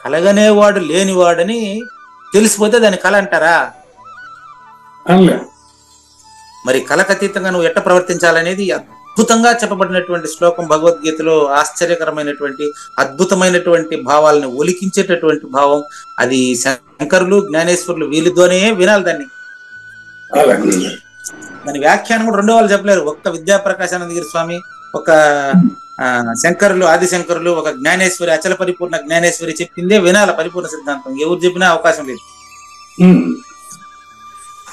కలగనేవాడు లేనివాడని తెలిసిపోతే దాన్ని కళ అంటారా? మరి కళకతీతంగా నువ్వు ఎట్ట ప్రవర్తించాలనేది అద్భుతంగా చెప్పబడినటువంటి శ్లోకం భగవద్గీతలో. ఆశ్చర్యకరమైనటువంటి అద్భుతమైనటువంటి భావాలను ఒలికించేటటువంటి భావం అది. శంకరులు, జ్ఞానేశ్వరులు వీళ్ళతోనే వినాలి దాన్ని. దాని వ్యాఖ్యానం కూడా రెండో వాళ్ళు చెప్పలేరు. ఒక్క విద్యాప్రకాశానందగిరి స్వామి, ఒక శంకరులు, ఆదిశంకరులు, ఒక జ్ఞానేశ్వరి, అచల పరిపూర్ణ జ్ఞానేశ్వరి చెప్పిందే వినాల పరిపూర్ణ సిద్ధాంతం. ఎవరు చెప్పినా అవకాశం లేదు.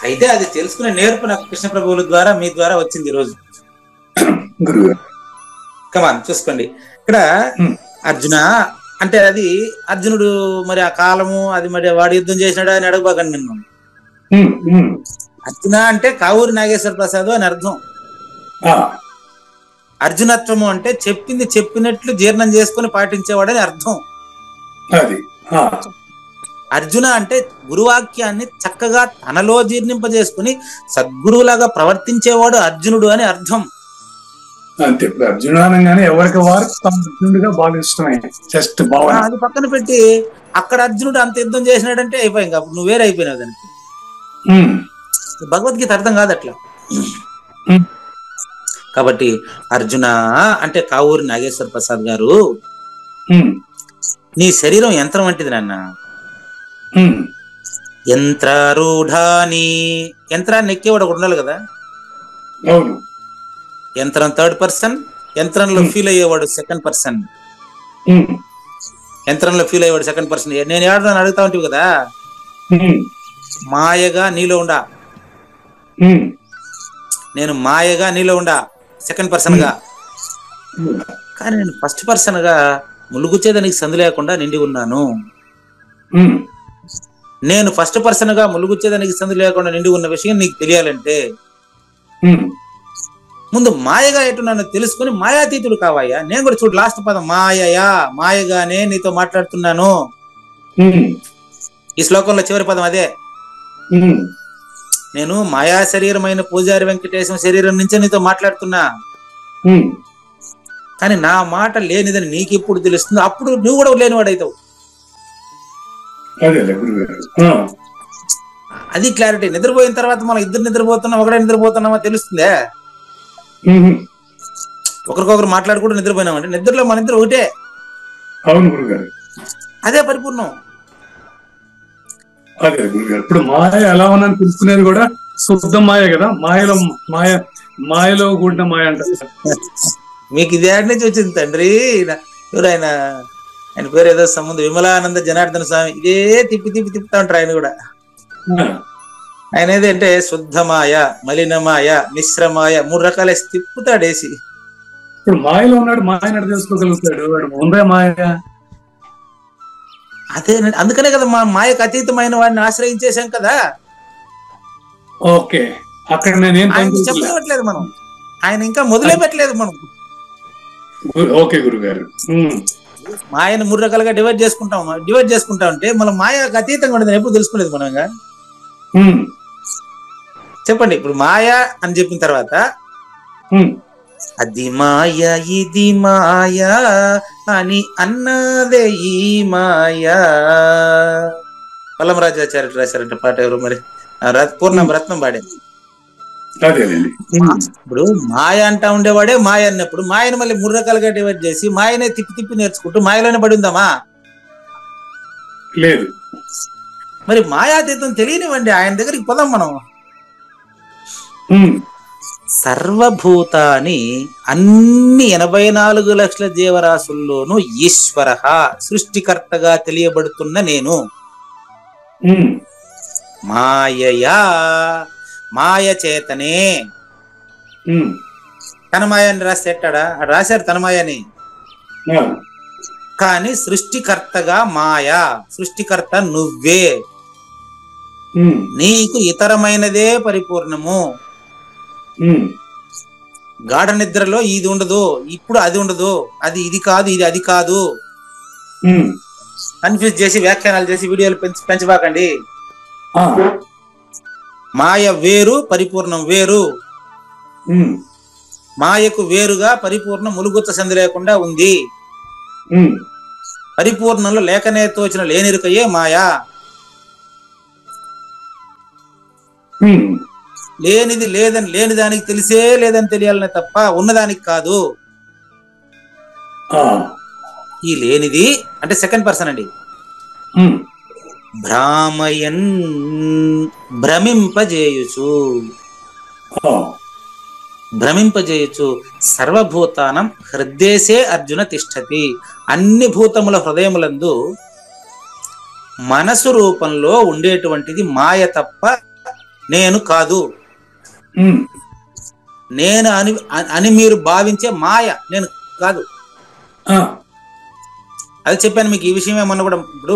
అయితే అది తెలుసుకునే నేర్పు నాకు కృష్ణ ప్రభువుల ద్వారా, మీ ద్వారా వచ్చింది ఈ రోజు. కమాన్ చూసుకోండి. ఇక్కడ అర్జున అంటే అది అర్జునుడు మరి ఆ కాలము అది మరి వాడు యుద్ధం చేసినాడు అని అడగబాకండి నిన్ను. అర్జున అంటే కావూరి నాగేశ్వర ప్రసాద్ అని అర్థం. అర్జునత్వము అంటే చెప్పింది చెప్పినట్లు జీర్ణం చేసుకుని పాటించేవాడని అర్థం. అర్జున అంటే గురువాక్యాన్ని చక్కగా తనలో జీర్ణింపజేసుకుని సద్గురువులాగా ప్రవర్తించేవాడు అర్జునుడు అని అర్థం. అంతే. అర్జునుడు అనగానే ఎవరికి వారు అర్జునుడిగా భావిస్తున్నాయి. జస్ట్ అది పక్కన పెట్టి అక్కడ అర్జునుడు అంత యుద్ధం చేసినాడంటే అయిపోయి ఇంకా నువ్వు వేరే అయిపోయినావు దానికి. భగవద్గీత అర్థం కాదు అట్లా. కాబట్టి అర్జున అంటే కావూరి నాగేశ్వర ప్రసాద్ గారు, నీ శరీరం యంత్రం వంటిది నాన్న. యంత్రారూఢాని, యంత్రాన్ని ఎక్కేవాడు ఒకడు ఉండాలి కదా. యంత్రం థర్డ్ పర్సన్, యంత్రంలో ఫీల్ అయ్యేవాడు సెకండ్ పర్సన్. యంత్రంలో ఫీల్ అయ్యేవాడు సెకండ్ పర్సన్. నేను ఏడాదని అడుగుతా ఉంటావు కదా, మాయగా నీలో ఉండా, నేను మాయగా నీలో ఉండా సెకండ్ పర్సన్ గా. కానీ నేను ఫస్ట్ పర్సన్ గా ములుగుచ్చేదానికి సందు లేకుండా నిండి ఉన్నాను. ఉమ్, నేను ఫస్ట్ పర్సన్ గా ములుగుచ్చేదానికి సందు లేకుండా నిండి ఉన్న విషయం నీకు తెలియాలంటే ఉమ్, ముందు మాయగా ఎటున్నానో తెలుసుకుని మాయాతీతుడు కావయ్యా. నేను కూడా చూడు లాస్ట్ పదం మాయయా, మాయగానే నీతో మాట్లాడుతున్నాను. ఉమ్, ఈ శ్లోకంలో చివరి పదం అదే. ఉమ్, నేను మాయా శరీరమైన పూజారి వెంకటేశం శరీరం నుంచే నీతో మాట్లాడుతున్నా. ఉమ్, కానీ నా మాట లేనిదని నీకు ఎప్పుడు తెలుస్తుందో అప్పుడు నువ్వు కూడా లేనివాడైతావు. అదేలే గురుగారు. అది క్లారిటీ. నిద్రపోయిన తర్వాత మనం ఇద్దరు నిద్రపోతున్నాం, ఒకడే నిద్రపోతున్నామా తెలుస్తుందే. ఉమ్, ఒకరికొకరు మాట్లాడుకుంటూ నిద్రపోయినామంటే నిద్రలో మన ఇద్దరు ఒకటే. అవును గురుగారు. అదే పరిపూర్ణం. అదే గురుగారు. ఇప్పుడు మాయ ఎలా ఉందని తెలుసుకునేది కూడా శుద్ధ మాయ కదా. మాయలో కూడిన మాయ అంటారు. మీకు ఇది ఏడు నుంచి వచ్చింది తండ్రి. ఎవరు ఆయన పేరు ఏదో సంబంధం, విమలానంద జనార్దన స్వామి. ఇదే తిప్పుతా ఉంటారు ఆయన కూడా. ఆయన ఏదంటే శుద్ధ మాయ, మలినమాయ, మిశ్రమాయ, 3 రకాల తిప్పుతాడేసి. ఇప్పుడు మాయలో ఉన్నాడు, మాయనడు తెలుసుకోగలుగుతాడు. వాడు ఉందే మాయ. అదే అందుకనే కదా మా మాయకు అతీతమైన వాడిని ఆశ్రయించేశాం కదా. ఓకే, అక్కడ నేనేం చెప్పట్లేదు మనం, ఆయన ఇంకా మొదలే పెట్టలేదు మనం. ఓకే గురుగారు. మాయను 3 రకాలుగా డివైడ్ చేసుకుంటా ఉంటే మనం మాయకు అతీతంగా ఉండదని ఎప్పుడు తెలుసుకోలేదు మనం. ఇంకా చెప్పండి. ఇప్పుడు మాయ అని చెప్పిన తర్వాత అది మాయ ఇది మాయ అని అన్నదే ఈ మాయ. పల్లమరాజాచార్యుడు రాశారంట పాట. ఎవరు మరి పూర్ణ రత్నం పాడేది. ఇప్పుడు మాయ అంటా ఉండేవాడే మాయ అన్నప్పుడు మాయను మళ్ళీ 3 రకాలుగా డివైడ్ చేసి మాయనే తిప్పి నేర్చుకుంటూ మాయలోనే పడి ఉందామా? లేదు. మరి మాయాతీతం తెలియనివ్వండి, ఆయన దగ్గరికి పోదాం మనం. సర్వభూతాన్ని, అన్ని 84 లక్షల జీవరాశుల్లోనూ ఈశ్వర సృష్టికర్తగా తెలియబడుతున్న నేను మాయయా, మాయ చేతనే. తన మాయాన్ని రాసేటాడా? రాశారు తన మాయని. కానీ సృష్టికర్తగా మాయా, సృష్టికర్త నువ్వే. నీకు ఇతరమైనదే పరిపూర్ణము. గాఢ నిద్రలో ఇది ఉండదు, ఇప్పుడు అది ఉండదు, అది ఇది కాదు, ఇది అది కాదు. కన్ఫ్యూజ్ చేసి వ్యాఖ్యానాలు చేసి వీడియోలు పెంచబాకండి. మాయ వేరు, పరిపూర్ణం వేరు. మాయకు వేరుగా పరిపూర్ణం ములుగుచ్చ సంధి లేకుండా ఉంది. పరిపూర్ణంలో లేకనే తోచిన లేనిరుకయే మాయా. లేనిది లేని దానికి తెలిసే లేదని తెలియాలనే తప్ప ఉన్నదానికి కాదు. ఈ లేనిది అంటే సెకండ్ పర్సన్ అండి. భ్రామయన్, భ్రమింపజేయుచు సర్వభూతానం హృదయసే అర్జున తిష్టతి. అన్ని భూతముల హృదయములందు మనసు రూపంలో ఉండేటువంటిది మాయ తప్ప నేను కాదు. నేను అని మీరు భావించే మాయ నేను కాదు. అది చెప్పాను మీకు. ఈ విషయం ఏమన్నా కూడా ఇప్పుడు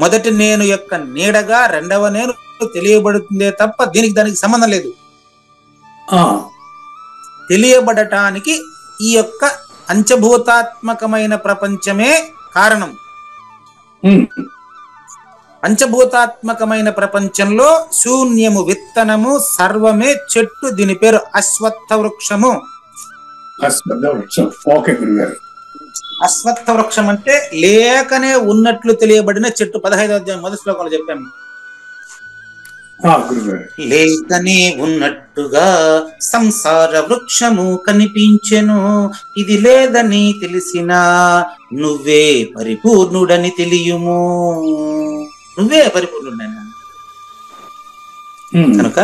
మొదటి నేను యొక్క నీడగా రెండవ నేను తెలియబడుతుందే తప్ప దానికి సంబంధం లేదు. తెలియబడటానికి ఈ యొక్క పంచభూతాత్మకమైన ప్రపంచమే కారణం. పంచభూతాత్మకమైన ప్రపంచంలో శూన్యము విత్తనము, సర్వమే చెట్టు. దీని పేరు అశ్వత్థ వృక్షము. అశ్వత్థ వృక్షం అంటే లేకనే ఉన్నట్లు తెలియబడిన చెట్టు. 15వ అధ్యాయం మొదటి శ్లోకంలో చెప్పాము. లేకనే ఉన్నట్టుగా సంసార వృక్షము కనిపించెను, ఇది లేదని తెలిసిన నువ్వే పరిపూర్ణుడని తెలియము. నువ్వే పరిపూర్ణుడైనా కనుక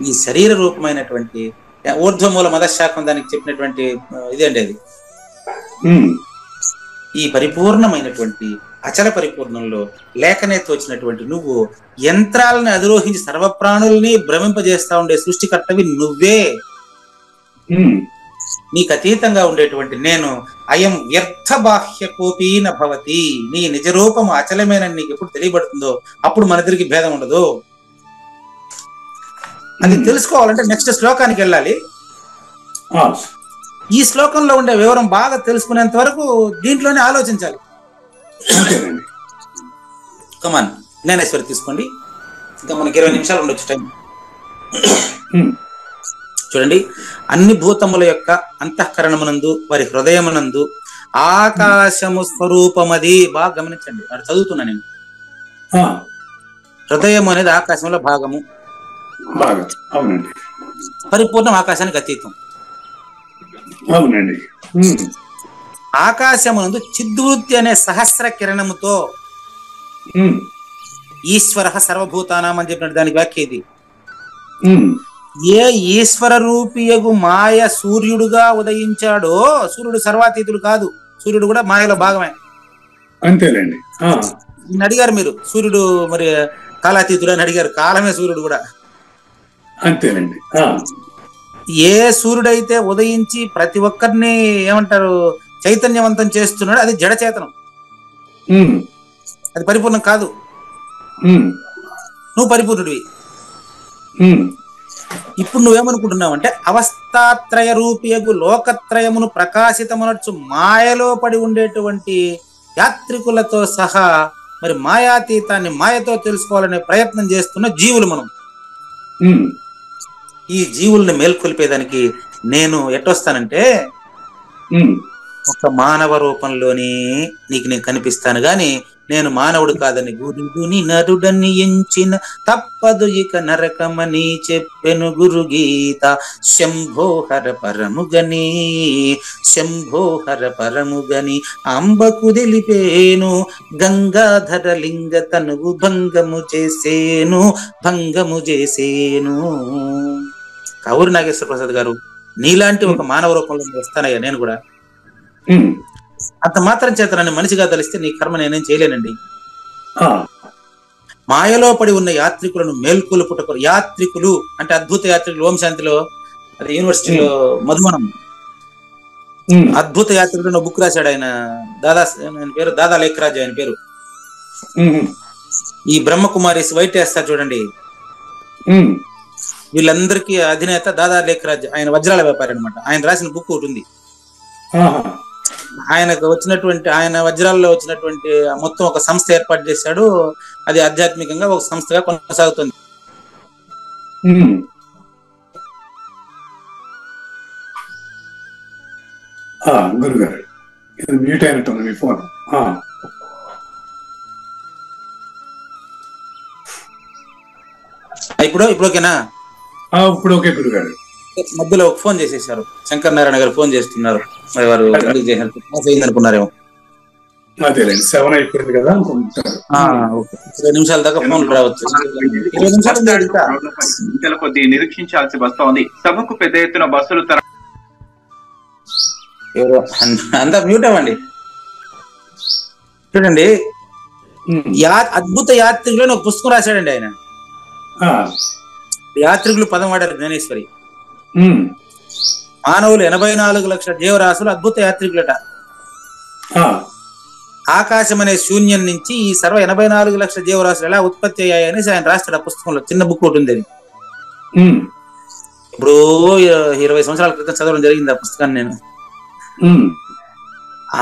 ఈ శరీర రూపమైనటువంటి ఊర్ధ్వమూల మదశాఖం దానికి చెప్పినటువంటి ఇదేంటి అది. ఈ పరిపూర్ణమైనటువంటి అచల పరిపూర్ణంలో లేకనే తోచినటువంటి నువ్వు యంత్రాలను అధిరోహించి సర్వప్రాణుల్ని భ్రమింపజేస్తా ఉండే సృష్టికర్తవి నువ్వే. నీకు అతీతంగా ఉండేటువంటి నేను అయం వ్యర్థ బాహ్య కోపీ నభవతి, నీ నిజ రూపము అచలమైన నీకు ఎప్పుడు తెలియబడుతుందో అప్పుడు మన ఇద్దరికి భేదం ఉండదు. అది తెలుసుకోవాలంటే నెక్స్ట్ శ్లోకానికి వెళ్ళాలి. ఈ శ్లోకంలో ఉండే వివరం బాగా తెలుసుకునేంత వరకు దీంట్లోనే ఆలోచించాలి. కమాన్ జ్ఞానేశ్వరి తీసుకోండి, ఇంకా మనకి 20 నిమిషాలు ఉండొచ్చు టైం. చూడండి, అన్ని భూతముల యొక్క అంతఃకరణమునందు వారి హృదయమునందు ఆకాశము స్వరూపమది. బాగా గమనించండి, అది చదువుతున్నా నేను. హృదయం అనేది ఆకాశంలో భాగము, పరిపూర్ణం ఆకాశానికి అతీతం. అవునండి. ఆకాశమునందు చిద్వృత్తి అనే సహస్ర కిరణముతో ఈశ్వర సర్వభూతానాం అని చెప్పినట్టు దానికి వ్యాఖ్య ఇది. ఏ ఈశ్వర రూపియగు మాయ సూర్యుడుగా ఉదయించాడో, సూర్యుడు సర్వాతీతుడు కాదు, సూర్యుడు కూడా మాయలో భాగమే. అంతేలేండి. అడిగారు మీరు, సూర్యుడు మరి కాలాతీతుడు అని అడిగారు. కాలమే సూర్యుడు కూడా. అంతేనండి. ఏ సూర్యుడైతే ఉదయించి ప్రతి ఒక్కరిని ఏమంటారు చైతన్యవంతం చేస్తున్నాడు, అది జడచేతనం, అది పరిపూర్ణం కాదు. నువ్వు పరిపూర్ణుడివి. ఇప్పుడు నువ్వేమనుకుంటున్నావు అంటే అవస్థాత్రయ రూపియగు లోకత్రయమును ప్రకాశితమనొచ్చు మాయలో పడి ఉండేటువంటి యాత్రికులతో సహా మరి మాయాతీతాన్ని మాయతో తెలుసుకోవాలనే ప్రయత్నం చేస్తున్న జీవులు మనం. ఈ జీవుల్ని మేల్కొల్పేదానికి నేను ఎట్టొస్తానంటే ఒక మానవ రూపంలోనే నీకు నేను కనిపిస్తాను గాని నేను మానవుడు కాదని గురుడుని నరుడని ఎంచిన తప్పదు ఇక నరకమని చెప్పెను గురు గీత. శంభోహర పరముగని శంభోహర పరముగని అంబకు తెలిపేను గంగాధర లింగ తనువు భంగము చేసేను భంగము చేసేను. కౌరు నాగేశ్వర ప్రసాద్ గారు, నీలాంటి ఒక మానవ రూపంలో వస్తానయ్యా నేను కూడా. అంత మాత్రం చేత నన్ను మనిషిగా తలిస్తే నీ కర్మ నేనేం చేయలేనండి. మాయలో పడి ఉన్న యాత్రికులను మేల్కొలుపుటకు, యాత్రికులు అంటే అద్భుత యాత్రికులు, ఓం శాంతిలో అది యూనివర్సిటీలో మధుమనం అద్భుత యాత్రికులు బుక్ రాశాడు ఆయన. ఆయన పేరు దాదా లేఖరాజు, ఆయన పేరు. ఈ బ్రహ్మకుమారిస్ వైట్ వేస్తారు చూడండి, వీళ్ళందరికీ అధినేత దాదా లేఖరాజు. ఆయన వజ్రాల వ్యాపారి అనమాట. ఆయన రాసిన బుక్ ఒకటి ఉంది. ఆయనకు వచ్చినటువంటి, ఆయన వజ్రాల్లో వచ్చినటువంటి మొత్తం ఒక సంస్థ ఏర్పాటు చేశాడు. అది ఆధ్యాత్మికంగా ఒక సంస్థగా కొనసాగుతుంది. గురుగారు మ్యూట్ అయినట్టుంది మీ ఫోన్. ఇప్పుడు ఓకేనా? ఇప్పుడు ఓకే గురుగారు. మధ్యలో ఒక ఫోన్ చేసేసారు, శంకర్ నారాయణ గారు ఫోన్ చేస్తున్నారు. మరి వారు అనుకున్నారేమో. అదేలేండి, 7 అయిపోయింది కదా. 20 నిమిషాల దాకా ఫోన్ రావచ్చు. 20 నిమిషాల కొద్ది నిరీక్షించాల్సి వస్తోంది. సభకు పెద్ద ఎత్తున బస్సులు అంతా మ్యూట్ అవ్వండి. చూడండి, అద్భుత యాత్రికులు ఒక పుస్తకం రాశాడండి ఆయన. యాత్రికులు పదం వాడారు జ్ఞానేశ్వరి. మానవులు 84 లక్షల జీవరాశులు అద్భుత యాత్రికులట. ఆకాశం అనే శూన్యం నుంచి ఈ సర్వ 84 లక్షల జీవరాశులు ఎలా ఉత్పత్తి అయ్యాయని ఆయన రాస్తాడు ఆ పుస్తకంలో. చిన్న బుక్ ఒకటి ఉంది అది. ఇప్పుడు 20 సంవత్సరాల క్రితం చదవడం జరిగింది ఆ పుస్తకాన్ని నేను.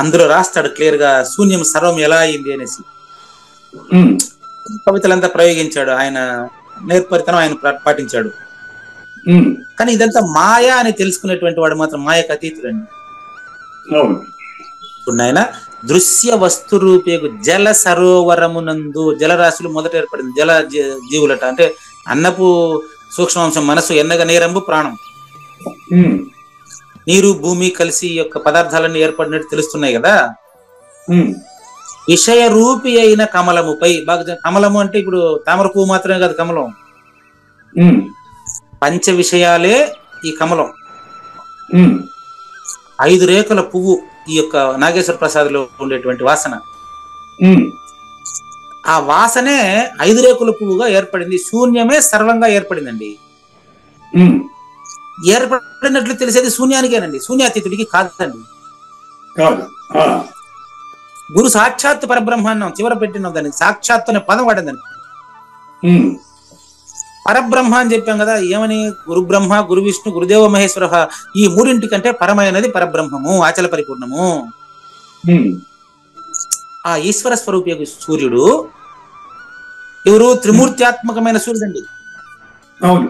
అందులో రాస్తాడు క్లియర్ గా శూన్యం సర్వం ఎలా అయింది అనేసి. కవితలంతా ప్రయోగించాడు ఆయన, నేర్పరితనం ఆయన పాటించాడు. కానీ ఇదంతా మాయా అని తెలుసుకునేటువంటి వాడు మాత్రం మాయకు అతీతుడండి. ఇప్పుడు ఆయన దృశ్య వస్తు రూపేగు జల సరోవరమునందు, జలరాశులు మొదట ఏర్పడింది జల జీవులట. అంటే అన్నపు సూక్ష్మాంశం మనసు, ఎన్నగ నీరంబు ప్రాణం. నీరు భూమి కలిసి యొక్క పదార్థాలన్నీ ఏర్పడినట్టు తెలుస్తున్నాయి కదా. విషయ రూపి అయిన కమలముపై, బాగా కమలము అంటే ఇప్పుడు తామర పువ్వు మాత్రమే కాదు కమలం, పంచ విషయాలే ఈ కమలం. 5 రేఖల పువ్వు ఈ యొక్క నాగేశ్వర ప్రసాద్ లో ఉండేటువంటి వాసన. ఆ వాసనే 5 రేకుల పువ్వుగా ఏర్పడింది. శూన్యమే సర్వంగా ఏర్పడిందండి. ఏర్పడినట్లు తెలిసేది శూన్యానికేనండి, శూన్యాతీతుడికి కాదండి. కాదు. గురు సాక్షాత్ పరబ్రహ్మాన్నం చివర పెట్టిన దాన్ని సాక్షాత్ అనే పదం వాడిందని. పరబ్రహ్మ అని చెప్పాం కదా, ఏమని? గురు బ్రహ్మ, గురు విష్ణు, గురుదేవ మహేశ్వర, ఈ మూడింటికంటే పరమైనది పరబ్రహ్మము, ఆచల పరిపూర్ణము. ఆ ఈశ్వర స్వరూపి సూర్యుడు ఎవరు? త్రిమూర్త్యాత్మకమైన సూర్యుడండి. అవును.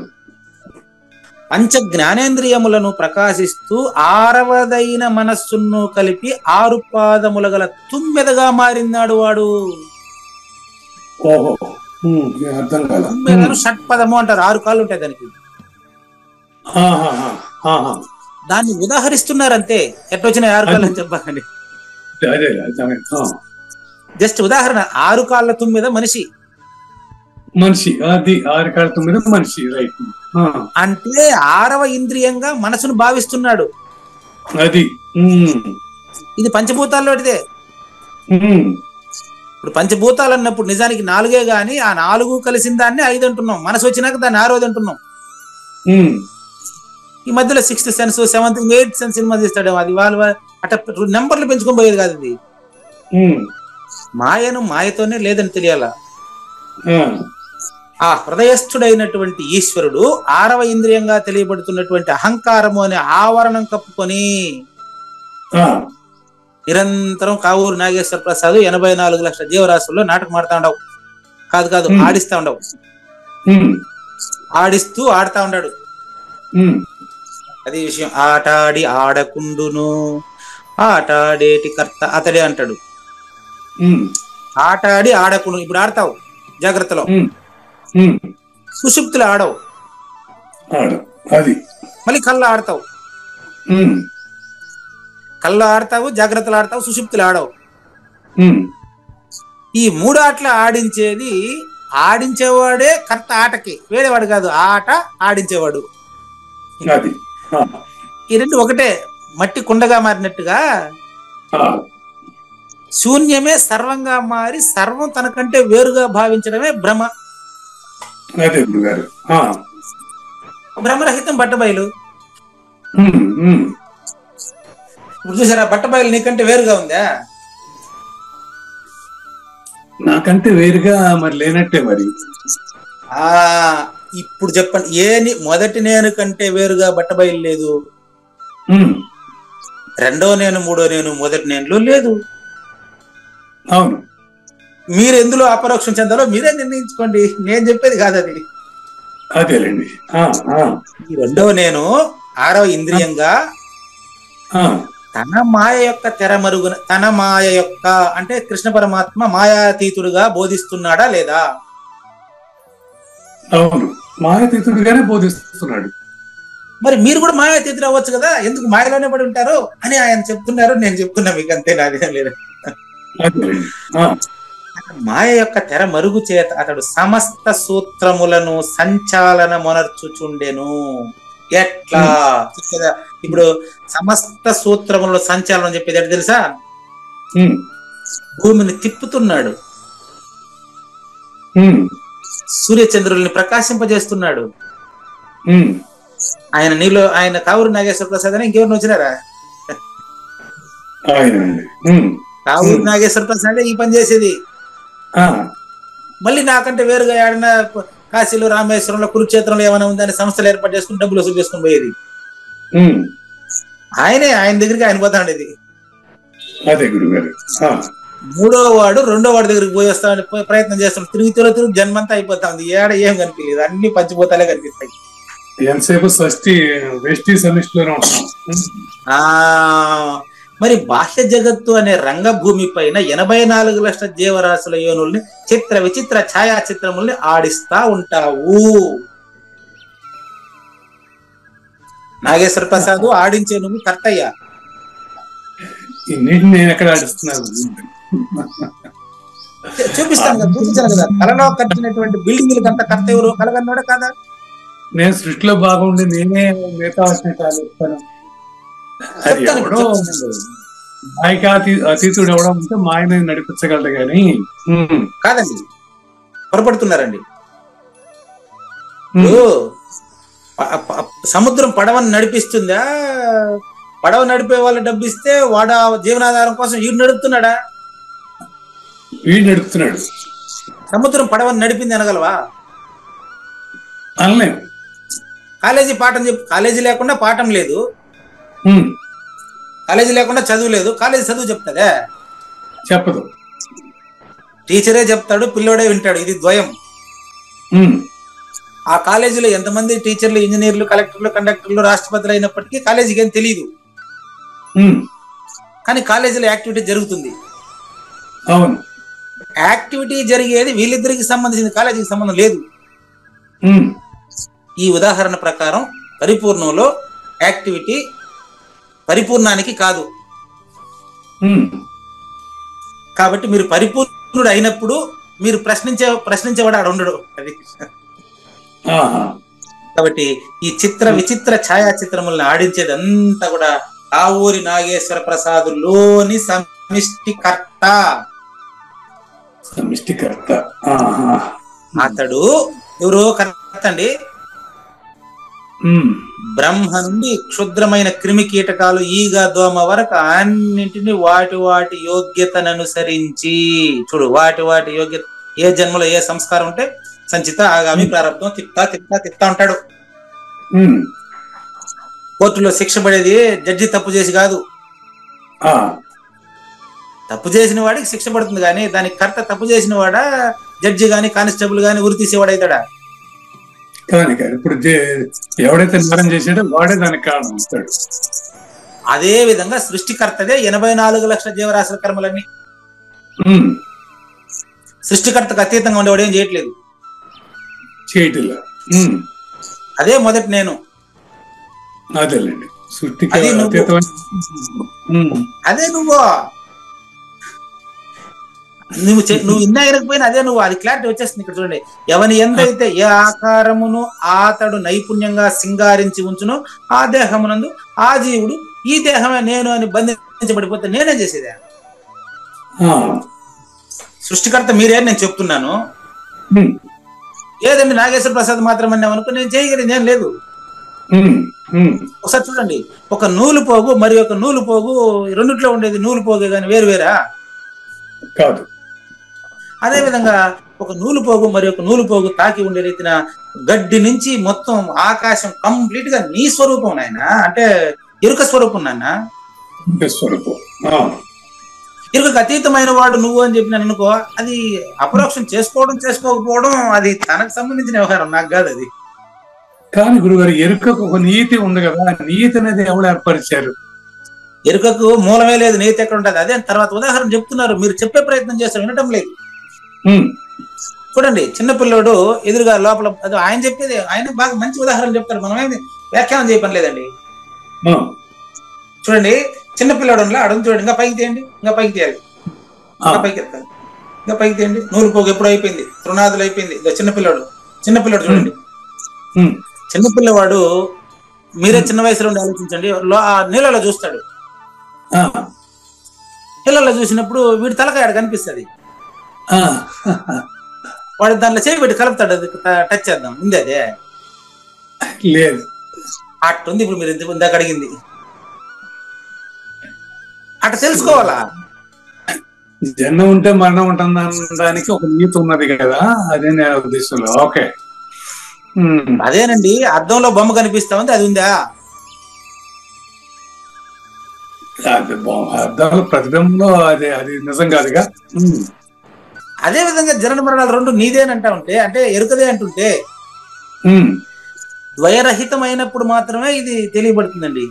పంచ జ్ఞానేంద్రియములను ప్రకాశిస్తూ 6వదైన మనస్సును కలిపి 6 పాదముల గల తుమ్మెదగా మారినాడు వాడు. తుమ్మెదను షట్పదము అంటారు, 6 కాళ్ళు ఉంటాయి దానికి. దాన్ని ఉదాహరిస్తున్నారంతే, ఎట్టొచ్చిన 6 కాళ్ళు అని చెప్పాలండి. జస్ట్ ఉదాహరణ, 6 కాళ్ళ తుమ్మెద మనిషి. అది 6 కాళ్ళ తుమ్మెద మనిషి, రైట్. అంటే 6వ ఇంద్రియంగా మనసును భావిస్తున్నాడు. అది ఇది పంచభూతాల్లోటిదే. ఇప్పుడు పంచభూతాలు అన్నప్పుడు నిజానికి 4 గాని ఆ 4 కలిసిన దాన్ని 5 అంటున్నాం. మనసు వచ్చినాక దాన్ని 6వది అంటున్నాం. ఈ మధ్యలో 6th sense, 7th, 8th sense cinema తీస్తాడు. అది వాళ్ళు అట్లా నెంబర్లు పెంచుకొని పోయేది కాదు. ఇది మాయను మాయతోనే లేదని తెలియాల. ఆ హృదయస్థుడైనటువంటి ఈశ్వరుడు 6వ ఇంద్రియంగా తెలియబడుతున్నటువంటి అహంకారము అనే ఆవరణం కప్పుకొని నిరంతరం కావూరు నాగేశ్వర ప్రసాద్ 84 లక్షల జీవరాశుల్లో నాటకం ఆడుతా ఉండవు. కాదు ఆడిస్తా ఉండవు. ఆడిస్తూ ఆడుతా ఉన్నాడు. అది విషయం. ఆటాడి ఆడకుండును ఆటాడేటి కర్త అతడే అంటాడు. ఆటాడి ఆడకుండు. ఇప్పుడు ఆడతావు, జాగ్రత్తలో. సుషుప్తులు ఆడవు, మళ్ళీ కళ్ళు ఆడతావు. కళ్ళు ఆడతావు, జాగ్రత్తలు ఆడతావు, సుషుప్తులు ఆడవు. ఈ 3 ఆటలు ఆడించేవాడే కర్త ఆటకి, వేరేవాడు కాదు. ఆట ఆడించేవాడు. ఈ 2 ఒకటే. మట్టి కుండగా మారినట్టుగా శూన్యమే సర్వంగా మారి సర్వం తనకంటే వేరుగా భావించడమే భ్రమ. బ్రహ్మరహితం బట్టబయలు. ఇప్పుడు చూసారా, బట్టబయలు నీకంటే వేరుగా ఉందా? నాకంటే వేరుగా మరి లేనట్టే. మరి ఇప్పుడు చెప్పండి, మొదటి నేను కంటే వేరుగా బట్టబయలు లేదు. 2వ నేను, 3వ నేను మొదటి నేనులో లేదు. అవును. మీరు ఎందులో అపరోక్షం చెందాలో మీరే నిర్ణయించుకోండి, నేను చెప్పేది కాదు అది. అదేలేండి. ఈ 2వ నేను 6వ ఇంద్రియంగా తన మాయ యొక్క తెరమరుగున, తన మాయ యొక్క అంటే కృష్ణ పరమాత్మ మాయాతీతుడుగా బోధిస్తున్నాడా లేదా? అవును, మాయాతీతుడుగానే బోధిస్తున్నాడు. మరి మీరు కూడా మాయాతీతుడు అవ్వచ్చు కదా, ఎందుకు మాయలోనే పడి ఉంటారు అని ఆయన చెప్తున్నారు. నేను చెప్తున్నా మీకు, అంతే, నాదేం లేదు. మాయ యొక్క తెర మరుగు చేత అతడు సమస్త సూత్రములను సంచాలన మొనర్చుచుండెను. ఎట్లా? ఇప్పుడు సమస్త సూత్రములను సంచాలనం చెప్పేది ఎట్లా తెలుసా? భూమిని తిప్పుతున్నాడు, సూర్యచంద్రుల్ని ప్రకాశింపజేస్తున్నాడు. ఆయన కావూరు నాగేశ్వర ప్రసాద్ అని ఇంకెవరిని వచ్చినారా? కావూరు నాగేశ్వర ప్రసాద్ ఈ పని చేసేది. మళ్ళీ నాకంటే వేరుగా ఆడిన కాశీలో, రామేశ్వరంలో, కురుక్షేత్రంలో ఏమైనా ఉందని సంస్థలు ఏర్పాటు చేసుకుని డబ్బులు వసూలు చేసుకుని పోయేది ఆయన దగ్గరికి ఆయన పోతాండేది. అదే గురుగారు. 3వ వాడు 2వ వాడి దగ్గరికి పోయి వస్తామని ప్రయత్నం చేస్తాడు. తిరుగు జన్మంతా అయిపోతా ఉంది. ఏడ ఏం కనిపించలేదు, అన్ని పంచిపోతాలే కనిపిస్తాయి. ఎంతసేపు వెస్టీ సమిష్టిలోనే ఉంటాం. మరి బాహ్య జగత్తు అనే రంగభూమి పైన 84 లక్షల జీవరాశుల యోనుల్ని చిత్ర విచిత్ర ఛాయాచిత్రముల్ని ఆడిస్తా ఉంటావు. నాగేశ్వర ప్రసాద్ ఆడించే నువ్వు కర్తయ్యా. నేను ఎక్కడ ఆడిస్తున్నాను చూపిస్తాను కదా. కళలో కట్టినటువంటి బిల్డింగ్లకి అంత కర్త ఎవరు? కలగన్నాడా కాదా? నేను సృష్టిలో బాగుండి నేనే మిగతా ఆలోచిస్తాను. మాయకి అతీతుడు ఎవడో ఉంటే మాయని నడిపించగలడు కానీ కాదండి, పొరపడుతున్నారండి. సముద్రం పడవని నడిపిస్తుందా? పడవ నడిపే వాళ్ళు డబ్బు ఇస్తే వాడు జీవనాధారం కోసం వీడు నడుపుతున్నాడా? వీడు నడుపుతున్నాడు. సముద్రం పడవని నడిపింది అనగలవా? అనలేం. కాలేజీ పాఠం కాలేజీ లేకుండా పాఠం లేదు, కాలేజీ లేకుండా చదువు లేదు. కాలేజీ చదువు చెప్తాదే? చెప్పదు. టీచరే చెప్తాడు, పిల్లోడే వింటాడు. ఇది ద్వయం. ఆ కాలేజీలో ఎంతమంది టీచర్లు, ఇంజనీర్లు, కలెక్టర్లు, కండక్టర్లు, రాష్ట్రపతులు అయినప్పటికీ కాలేజీకి ఏం తెలియదు. కానీ కాలేజీలో యాక్టివిటీ జరుగుతుంది. అవును. యాక్టివిటీ జరిగేది వీళ్ళిద్దరికి సంబంధించింది, కాలేజీకి సంబంధం లేదు. ఈ ఉదాహరణ ప్రకారం పరిపూర్ణంలో యాక్టివిటీ పరిపూర్ణానికి కాదు. కాబట్టి మీరు పరిపూర్ణుడు అయినప్పుడు మీరు ప్రశ్నించేవాడు ఆడ ఉండడు. అది కాబట్టి ఈ చిత్ర విచిత్ర ఛాయాచిత్రములను ఆడించేది అంతా కూడా ఆవూరి నాగేశ్వర ప్రసాదులోని సమిష్టికర్త. అతడు ఎవరో కర్త అండి. బ్రహ్మ నుండి క్షుద్రమైన క్రిమి కీటకాలు, ఈగ, దోమ వరకు అన్నింటినీ వాటి వాటి యోగ్యతను అనుసరించి, చూడు, వాటి వాటి యోగ్యత, ఏ జన్మలో ఏ సంస్కారం ఉంటే సంచిత, ఆగామి, ప్రారంభం, తిప్తా ఉంటాడు. కోర్టులో శిక్ష పడేది జడ్జి తప్పు చేసి కాదు, తప్పు చేసిన వాడికి శిక్ష పడుతుంది. కానీ దానికి కర్త తప్పు చేసిన వాడా, జడ్జి గాని కానిస్టేబుల్ గాని ఉరి తీసేవాడు అవుతాడా? ఇప్పుడు ఎవడైతే నేరం చేసాడో వాడే దానికి కారణం ఇస్తాడు. అదే విధంగా సృష్టికర్తదే 84 లక్షల జీవరాశుల కర్మలన్నీ. సృష్టికర్తకు అతీతంగా ఉండేవాడు ఏం చేయట్లేదు. అదే మొదటి నేను, అదేలేండి. అదే నువ్వు ఇన్నా ఎరకపోయినా అదే నువ్వు. అది క్లారిటీ వచ్చేస్తుంది. ఇక్కడ చూడండి, ఎవని ఎందైతే ఏ ఆకారమును ఆతడు నైపుణ్యంగా సింగారించి ఉంచును ఆ దేహమునందు ఆ జీవుడు ఈ దేహమే నేను అని బంధించబడిపోతే నేనేం చేసేదే? సృష్టికర్త మీరే నేను చెప్తున్నాను. ఏదండి నాగేశ్వర ప్రసాద్ మాత్రం అన్నామనుకో నేను చేయగలిగింది ఏం లేదు. ఒకసారి చూడండి, ఒక నూలు పోగు మరి ఒక నూలు పోగు రెండిట్లో ఉండేది నూలు పోగే కానీ వేరు వేరా కాదు. అదే విధంగా ఒక నూలు పోగు మరి ఒక నూలు పోగు తాకి ఉండే రీతిన గడ్డి నుంచి మొత్తం ఆకాశం కంప్లీట్ గా నీ స్వరూపం నాయన, అంటే ఎరుక స్వరూపం నాయన. ఎరుకకు అతీతమైన వాడు నువ్వు అని చెప్పినాను అనుకో, అది అపరోక్షం చేసుకోకపోవడం అది తనకు సంబంధించిన వ్యవహారం, నాకు కాదు అది. కానీ గురుగారు, ఎరుకకు ఒక నీతి ఉంది కదా, నీతి అనేది ఎవరు ఏర్పరిచారు? ఎరుకకు మూలమే లేదు, నీతి ఎక్కడ ఉంటుంది? అదే తర్వాత ఉదాహరణ చెప్తున్నారు, మీరు చెప్పే ప్రయత్నం చేస్తారు, వినటం లేదు. చూడండి, చిన్నపిల్లడు ఎదురుగా లోపల, అది ఆయన చెప్పేది, ఆయన బాగా మంచి ఉదాహరణ చెప్తాడు, మనమేమి వ్యాఖ్యానం చేయపని లేదండి. చూడండి, చిన్నపిల్లడు అడుగు చూడండి, ఇంకా పైకి తీయండి, ఇంకా పైకి తీయాలి, ఇంకా పైకి ఎత్తాలి, ఇంకా పైకి తీయండి. నూలు పోగు ఎప్పుడు అయిపోయింది, తృణాదులు అయిపోయింది. చిన్నపిల్లడు చూడండి, చిన్నపిల్లవాడు మీరే చిన్న వయసులో ఉండి ఆలోచించండి, నీళ్ళలో చూస్తాడు. నీళ్ళలో చూసినప్పుడు వీడి తలకాయ కనిపిస్తుంది, వాడు దాంట్లో చేయి పెట్టి కలుపుతాడు, అది టచ్ చేద్దాం ఉంది, అదే లేదు అట్టుంది. ఇప్పుడు మీరు ఇందాక అడిగింది అట్లా తెలుసుకోవాలా? జన్మ ఉంటే మరణం ఉంటుంది అనడానికి ఒక నీతి ఉన్నది కదా, అదే నేను ఉద్దేశంలో. ఓకే, అదేనండి. అద్దంలో బొమ్మ కనిపిస్తా ఉంది, అది ఉందా? అద్దంలో ప్రతిబింబంలో అది నిజం కాదుగా. అదే విధంగా జనన మరణాలు రెండు నీదేనంటా ఉంటే, అంటే ఎరుకదే అంటుంటే, ద్వయరహితమైనప్పుడు మాత్రమే ఇది తెలియబడుతుందండి.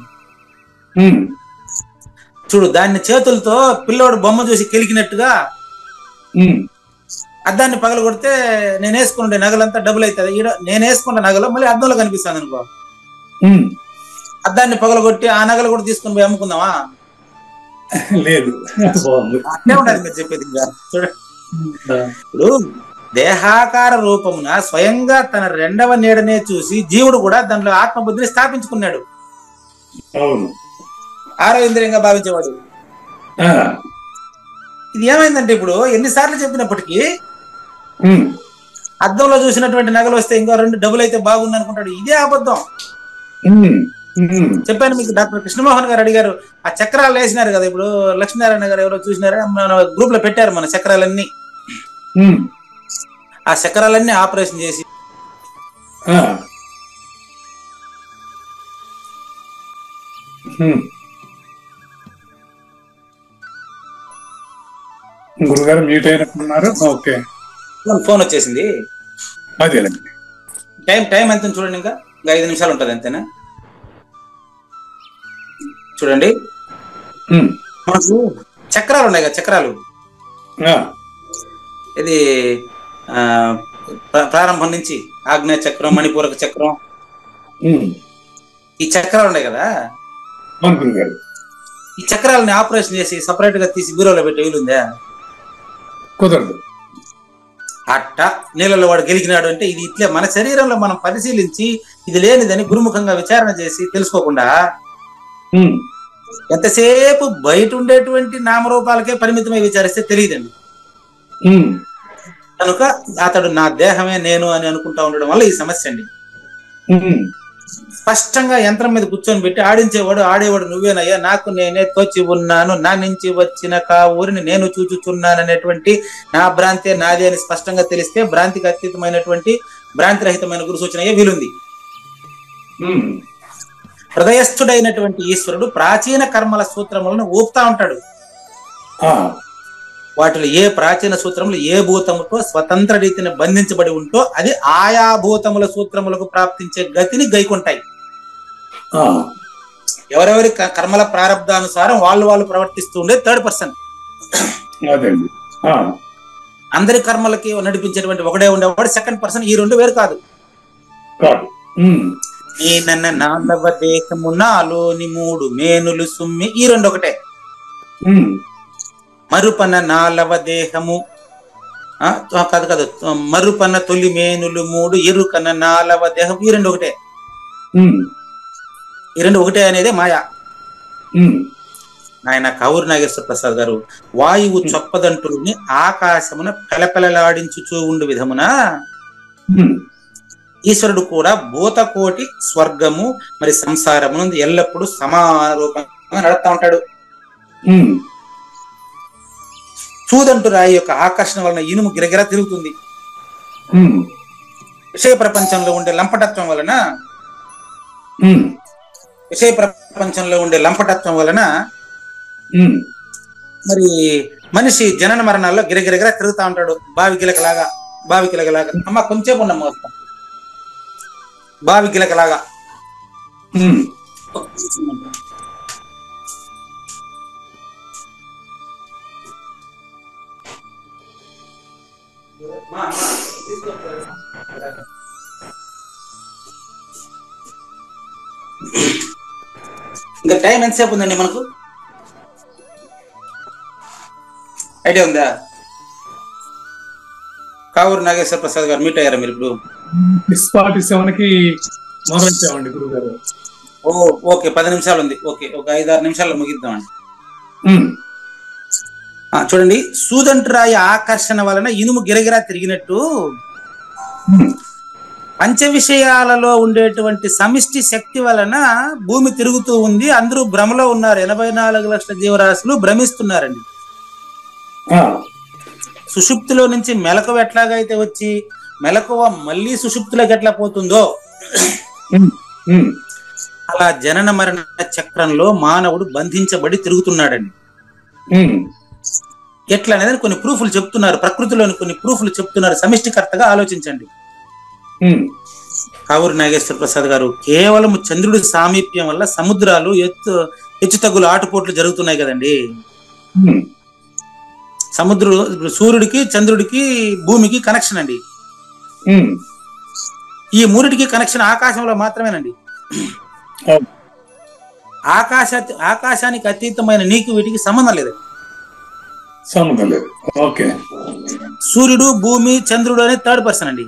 చూడు, దాన్ని చేతులతో పిల్లోడు బొమ్మ చూసి కెలికినట్టుగా అద్దాన్ని పగల కొడితే నేను వేసుకుంటే నగలంతా డబుల్ అవుతుంది. నేను వేసుకున్న నగలు మళ్ళీ అద్దంలో కనిపిస్తాను అనుకో, అద్దాన్ని పగలగొట్టి ఆ నగలు కూడా తీసుకుని పోయి అమ్ముకుందామా? లేదు, అట్లే ఉండాలి మీరు చెప్పేది. ఇప్పుడు దేహాకార రూపమున స్వయంగా తన రెండవ నీడనే చూసి జీవుడు కూడా దాంట్లో ఆత్మబుద్ధిని స్థాపించుకున్నాడు. ఆరో ఇంద్రియంగా భావించేవాడు. ఇది ఏమైందంటే ఇప్పుడు ఎన్నిసార్లు చెప్పినప్పటికీ అద్దంలో చూసినటువంటి నగలు వస్తే ఇంకో 2 డబ్బులు అయితే బాగుంది అనుకుంటాడు. ఇదే అబద్ధం. చెప్పాను మీకు. డాక్టర్ కృష్ణమోహన్ గారు అడిగారు, ఆ చక్రాలు వేసినారు కదా ఇప్పుడు, లక్ష్మీనారాయణ గారు ఎవరో చూసినారా, మన గ్రూప్ లో పెట్టారు మన చక్రాలన్నీ. ఆ చక్రాలన్నీ ఆపరేషన్ చేసి గురుగారు మ్యూట్ అయినట్టున్నారు. ఓకే, ఫోన్ వచ్చేసింది. అదేనండి. టైం ఎంత చూడండి, ఇంకా 5 నిమిషాలు ఉంటుంది అంతేనా? చూడండి, మనకు చక్రాలు ఉన్నాయి కదా, చక్రాలు. ఇది ప్రారంభం నుంచి ఆగ్నేయ చక్రం, మణిపూరక చక్రం, ఈ చక్రాలు ఉన్నాయి కదా, ఈ చక్రాలని ఆపరేషన్ చేసి సపరేట్ గా తీసి బ్యూరోలో పెట్టి వీలుందా? కుదరదు. అట్ట నీళ్ళలో వాడు గెలికినాడు అంటే ఇది ఇట్లే మన శరీరంలో మనం పరిశీలించి ఇది లేనిదని గురుముఖంగా విచారణ చేసి తెలుసుకోకుండా ఎంతసేపు బయట ఉండేటువంటి నామరూపాలకే పరిమితమై విచారిస్తే తెలియదండి. కనుక అతడు నా దేహమే నేను అని అనుకుంటా ఉండడం వల్ల ఈ సమస్య అండి. స్పష్టంగా యంత్రం మీద కూర్చొని పెట్టి ఆడేవాడు నువ్వేనయ్యా, నాకు నేనే తోచి ఉన్నాను, నా నుంచి వచ్చిన ఊరిని నేను చూచుచున్నాననేటువంటి నా భ్రాంతి నాది అని స్పష్టంగా తెలిస్తే భ్రాంతికి అతీతమైనటువంటి భ్రాంతి రహితమైన గురు సూచన అయ్యే వీలుంది. హృదయస్థుడైనటువంటి ఈశ్వరుడు ప్రాచీన కర్మల సూత్రములను ఊపుతా ఉంటాడు. వాటిలో ఏ ప్రాచీన సూత్రములు ఏ భూతముతో స్వతంత్ర రీతిని బంధించబడి ఉంటో అది ఆయా భూతముల సూత్రములకు ప్రాప్తించే గతిని గైకుంటాయి. ఎవరెవరి కర్మల ప్రారంధానుసారం వాళ్ళు ప్రవర్తిస్తూ ఉండే 3rd పర్సన్. అందరి కర్మలకి నడిపించేటువంటి ఒకడే ఉండేవాడు 2nd పర్సన్. ఈ 2 వేరు కాదు. ఈ నన్న నాలవ దేహము నాలోని 3 మేనులు సుమ్మి, ఈ 2 ఒకటే. మరుపన నాలవ దేహము కాదు, మరుపన తొలి మేనులు 3 ఎరుకన నాలవ దేహం, ఈ 2 ఒకటే. ఈ 2 ఒకటే అనేదే మాయా. ఆయన కావూరు నాగేశ్వర ప్రసాద్ గారు వాయువు చొప్పదంటుని ఆకాశమున పెలపెలలాడించుచూ ఉండు విధమున ఈశ్వరుడు కూడా భూతకోటి స్వర్గము మరి సంసారము ఎల్లప్పుడూ సమాన రూపంగా నడుపుతా ఉంటాడు. చూదంటు రాయి యొక్క ఆకర్షణ వలన ఇనుము గిరగిర తిరుగుతుంది. విషయ ప్రపంచంలో ఉండే లంపటత్వం వలన మరి మనిషి జనన మరణాల్లో గిరగిరగిర తిరుగుతా ఉంటాడు. బావి గిలకలాగా. అమ్మ కొంచెం ఉండమ్మ, వస్తాం. బావి గిలకలాగా. ఇంకా టైం ఎంతసేపు ఉందండి మనకు? ఐడియా ఉందా? కావూరు నాగేశ్వర ప్రసాద్ గారు మీట్ అయ్యారా మీరు ఇప్పుడు? 6:47కి మొదలెట్టామండి గురుగారు. ఓకే, 10 నిమిషాలు ఉంది. ఓకే, ఒక 5-6 నిమిషాల్లో ముగిద్దామండి. చూడండి, సూదంటురాయి ఆకర్షణ వలన ఇనుము గిరగిరా తిరిగినట్టు పంచ విషయాలలో ఉండేటువంటి సమిష్టి శక్తి వలన భూమి తిరుగుతూ ఉంది. అందరూ భ్రమలో ఉన్నారు. 84 లక్షల జీవరాశులు భ్రమిస్తున్నారండి. సుషుప్తిలో నుంచి మెలకువ ఎట్లాగైతే వచ్చి మెలకువ మళ్ళీ సుషుప్తిలోకి ఎట్లా పోతుందో అలా జనన మరణ చక్రంలో మానవుడు బంధించబడి తిరుగుతున్నాడండి. ఎట్లా అనేది కొన్ని ప్రూఫ్లు చెప్తున్నారు, ప్రకృతిలోని కొన్ని ప్రూఫ్లు చెప్తున్నారు. సమిష్టికర్తగా ఆలోచించండి. కావూరు నాగేశ్వర ప్రసాద్ గారు కేవలం చంద్రుడి సామీప్యం వల్ల సముద్రాలు హెచ్చు తగ్గులు ఆటుపోట్లు జరుగుతున్నాయి కదండి. సూర్యుడికి చంద్రుడికి భూమికి కనెక్షన్ అండి. ఈ మూడిటికి కనెక్షన్ ఆకాశంలో మాత్రమేనండి. ఆకాశానికి అతీతమైన నీకు వీటికి సంబంధం లేదు. ఓకే. సూర్యుడు, భూమి, చంద్రుడు అనే 3rd పర్సన్ అండి.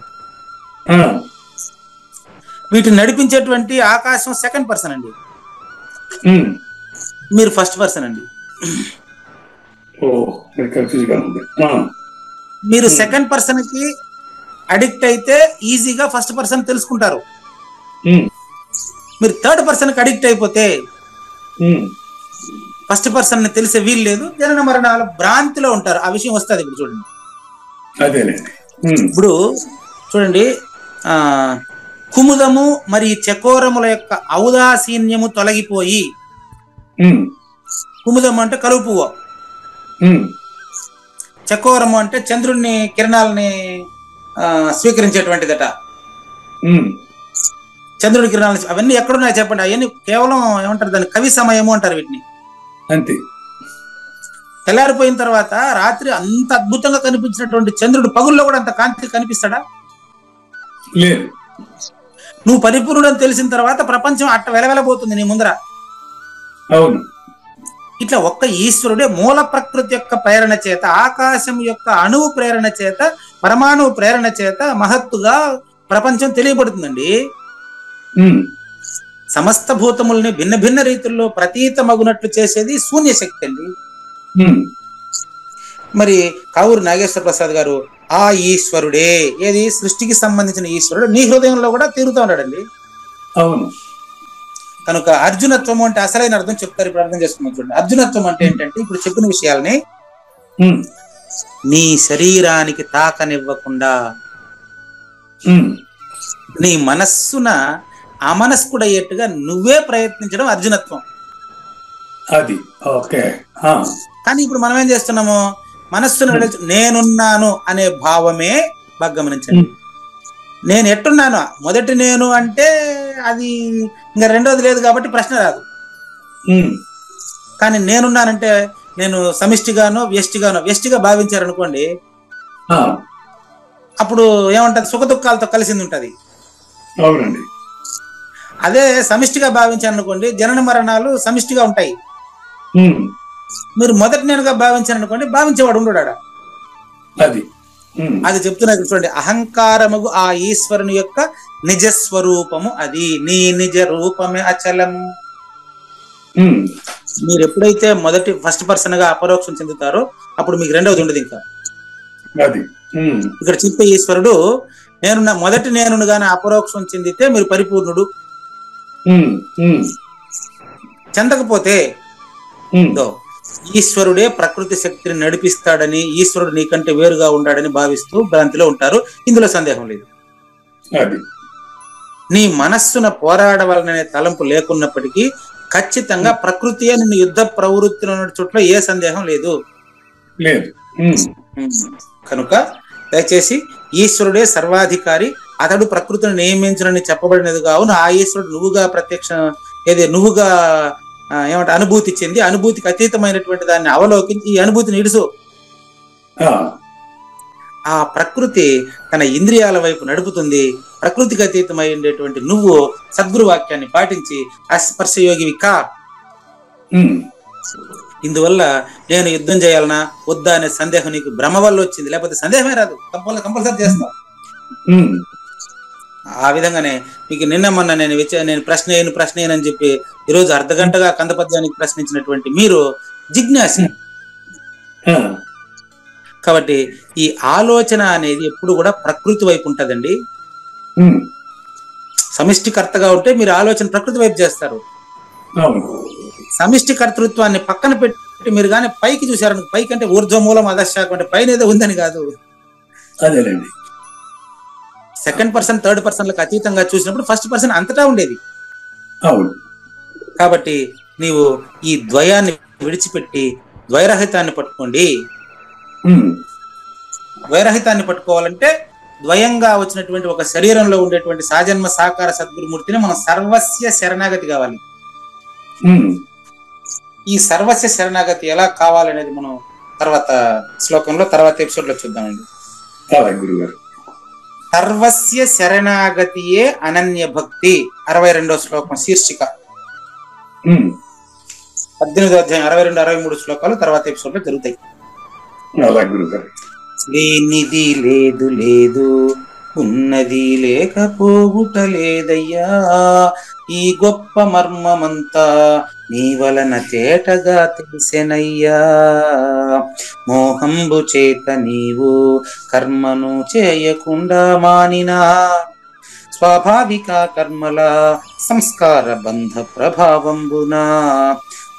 వీటిని నడిపించేటువంటి ఆకాశం 2nd పర్సన్ అండి. మీరు 1st పర్సన్ అండి. మీరు 2nd పర్సన్ కి అడిక్ట్ అయితే ఈజీగా ఫస్ట్ పర్సన్ తెలుసుకుంటారు. ఉమ్, మీరు థర్డ్ పర్సన్ కి అడిక్ట్ అయిపోతే ఉమ్, ఫస్ట్ పర్సన్ ని తెలిసే వీలు లేదు. జనన మరణాల భ్రాంతిలో ఉంటారు. ఆ విషయం వస్తుంది ఇప్పుడు చూడండి. అదేలేండి. ఉమ్, ఇప్పుడు చూడండి, ఆ కుముదము మరియు చకోరముల యొక్క ఔదాసీన్యము తొలగిపోయి, ఉమ్, కుముదము అంటే కలువు పువ్వు, ఉమ్, చకోరము అంటే చంద్రుడిని కిరణాలని స్వీకరించేటువంటిదట. ఉమ్, చంద్రుడి కిరణాలు అవన్నీ ఎక్కడున్నాయి చెప్పండి? అవన్నీ కేవలం ఏమంటారు, దాన్ని కవి సమయము అంటారు వీటిని. అంతే. తెల్లారిపోయిన తర్వాత రాత్రి అంత అద్భుతంగా కనిపించినటువంటి చంద్రుడు పగుల్లో కూడా అంత కాంతి కనిపిస్తాడా? లేదు. నువ్వు పరిపూర్ణుడని తెలిసిన తర్వాత ప్రపంచం అట్ట వెలవెలబోతుంది నీ ముందర. అవును. ఇట్లా ఒక్క ఈశ్వరుడే మూల ప్రకృతి యొక్క ప్రేరణ చేత, ఆకాశం యొక్క అణువు ప్రేరణ చేత, పరమాణువు ప్రేరణ చేత మహత్తుగా ప్రపంచం తెలియబడుతుందండి. ఉమ్, సమస్త భూతముల్ని భిన్న భిన్న రీతుల్లో ప్రతీతమగునట్లు చేసేది శూన్య శక్తి అండి. ఉమ్, మరి కావూరు నాగేశ్వర ప్రసాద్ గారు ఆ ఈశ్వరుడే, ఏది సృష్టికి సంబంధించిన ఈశ్వరుడు నీ హృదయంలో కూడా తిరుగుతూ ఉన్నాడండి. అవును. కనుక అర్జునత్వం అంటే అసలైన అర్థం చెప్తారు. ఇప్పుడు అర్థం చేసుకున్నాం చూడండి. అర్జునత్వం అంటే ఏంటంటే ఇప్పుడు చెప్పిన విషయాల్ని ఉమ్, నీ శరీరానికి తాకనివ్వకుండా ఉమ్, నీ మనస్సున అమనస్కుడయ్యేట్టుగా నువ్వే ప్రయత్నించడం అర్జునత్వం. అది ఓకే. ఆ, కానీ ఇప్పుడు మనం ఏం చేస్తున్నాము, మనస్సును నేనున్నాను అనే భావమే బాగా గమనించండి. నేను ఎట్టున్నాను, మొదటి నేను అంటే అది ఇంకా రెండోది లేదు కాబట్టి ప్రశ్న రాదు. ఉమ్, కానీ నేనున్నానంటే నేను సమిష్టిగానో వ్యష్టిగా భావించారనుకోండి, ఆ, అప్పుడు ఏమంటది, సుఖ దుఃఖాలతో కలిసింది ఉంటది. అవునండి. అదే సమిష్టిగా భావించారనుకోండి, జనన మరణాలు సమిష్టిగా ఉంటాయి. ఉమ్, మీరు మొదటి నేనుగా భావించారనుకోండి, భావించేవాడు ఉండడా? అది. ఉమ్, అది చెప్తున్నారు చూడండి. అహంకారముగు ఆ ఈశ్వరుని యొక్క నిజస్వరూపము అది, నీ నిజ రూపమే అచలము. ఉమ్, మీరు ఎప్పుడైతే ఫస్ట్ పర్సన్ గా అపరోక్షం చెందుతారో అప్పుడు మీకు రెండవది ఉండదు ఇంకా. అది. ఉమ్, ఇక్కడ చెప్పే ఈశ్వరుడు మొదటి నేను గాని అపరోక్షం చెందితే మీరు పరిపూర్ణుడు. ఉమ్, ఉమ్, చెందకపోతే ఉమ్, ఈశ్వరుడే ప్రకృతి శక్తిని నడిపిస్తాడని, ఈశ్వరుడు నీకంటే వేరుగా ఉన్నాడని భావిస్తూ భ్రాంతిలో ఉంటారు. ఇందులో సందేహం లేదు. అది. నీ మనస్సున పోరాడవలననే తలంపు లేకున్నప్పటికీ ఖచ్చితంగా ప్రకృతి నిన్ను యుద్ధ ప్రవృత్తిలో ఉన్న చోట్ల ఏ సందేహం లేదు. లేదు. కనుక దయచేసి ఈశ్వరుడే సర్వాధికారి, అతడు ప్రకృతిని నియమించనని చెప్పబడినది కావున ఆ ఈశ్వరుడు నువ్వుగా ఏమంటే అనుభూతి చెంది, అనుభూతికి అతీతమైనటువంటి దాన్ని అవలోకించి ఈ అనుభూతిని ఇడుసు. ఆ ప్రకృతి తన ఇంద్రియాల వైపు నడుపుతుంది. ప్రకృతికి అతీతమైనటువంటి నువ్వు సద్గురు వాక్యాన్ని పాటించి అస్పర్శయోగివి కా. ఇందువల్ల నేను యుద్ధం చేయాలనా వద్దా అనే సందేహం నీకు భ్రమ వల్ల వచ్చింది, లేకపోతే సందేహమే రాదు. కంపల్సరీ చేస్తాం. ఆ విధంగానే మీకు నిన్న మొన్న నేను ప్రశ్న అని చెప్పి ఈరోజు అర్ధగంటగా కందపద్యానికి ప్రశ్నించినటువంటి మీరు జిజ్ఞాసి. కాబట్టి ఈ ఆలోచన అనేది ఎప్పుడు కూడా ప్రకృతి వైపు ఉంటదండి. సమిష్టి కర్తగా ఉంటే మీరు ఆలోచన ప్రకృతి వైపు చేస్తారు. సమిష్టి కర్తృత్వాన్ని పక్కన పెట్టి మీరు కానీ పైకి చూసారు, పైకి అంటే ఊర్ధ్వమూలం అధశాఖం అంటే పైన ఏదో ఉందని కాదు. అదేలేండి. సెకండ్ పర్సన్ థర్డ్ పర్సన్లకు అతీతంగా చూసినప్పుడు ఫస్ట్ పర్సన్ అంతటా ఉండేది. అవును. కాబట్టి నీవు ఈ ద్వయాన్ని విడిచిపెట్టి ద్వైరహితాన్ని పట్టుకోండి. ద్వైరహితాన్ని పట్టుకోవాలంటే ద్వయంగా వచ్చినటువంటి ఒక శరీరంలో ఉండేటువంటి సాజన్మ సాకార సద్గురుమూర్తిని మనం సర్వస్య శరణాగతి కావాలి. ఈ సర్వస్య శరణాగతి ఎలా కావాలనేది మనం తర్వాత శ్లోకంలో తర్వాత ఎపిసోడ్ లో చూద్దామండి. గురుగారు, సర్వస్య శరణాగతియే అనన్య భక్తి 62వ శ్లోకం శీర్షిక. 18వ అధ్యాయం 62, 63 శ్లోకాలు తర్వాత ఎపిసోడ్ లో జరుగుతాయి. లేనిది లేదు లేదు, ఉన్నది లేకపోవుటలేదయ్యా, ఈ గొప్ప మర్మమంతా నీ వలన తేటగా తెలిసెనయ్యా. మోహంబు చేత నీవు కర్మను చేయకుండా మానినా, స్వాభావిక కర్మల సంస్కార బంధ ప్రభావంబున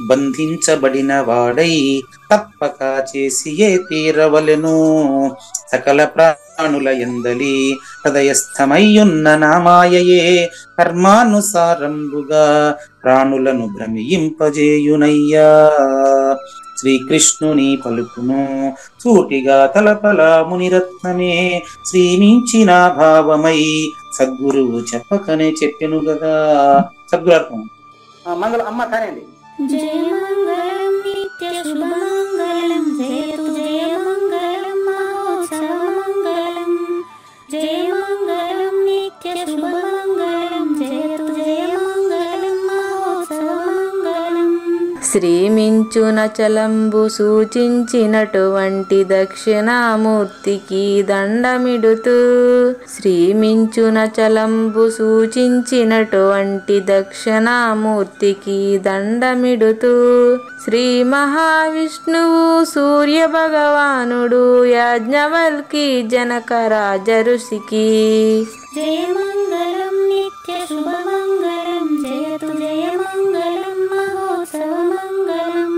బంధించబడిన వాడై తప్పక చేసియే తీరవలెను. సకల ప్రాణుల యందలి హృదయస్థమయ్యున్న నామాయయే కర్మానుసారంబుగా ప్రాణులను భ్రమింపజేయునయ్యా. శ్రీకృష్ణుని పలుకును సూటిగా తలపల మునిరత్నమే శ్రీమించిన భావమై సద్గురువు చెప్పకనే చెప్పెను గదా. సద్గురు మంగళం అమ్మ కానండి. జయ మంగళం నిత్య శుభమంగళం జయతు జయ మంగళం మహోత్సవ మంగళం. జయ మంగళం నిత్య శుభమంగళం జయతు జయ మంగళం మహోత్సవ మంగళం. శ్రీమించున చలంబు సూచించినటువంటి దక్షిణామూర్తికి దండమిడుతూ, శ్రీమించున చలంబు సూచించినటువంటి దక్షిణామూర్తికి దండమిడుతూ, శ్రీ మహావిష్ణువు సూర్య భగవానుడు యాజ్ఞవల్కి జనక రాజ ఋషికి జయ మంగళం నిత్య శుభమంగళం జయతు జయ మంగళం మహోత్సవ మంగళం.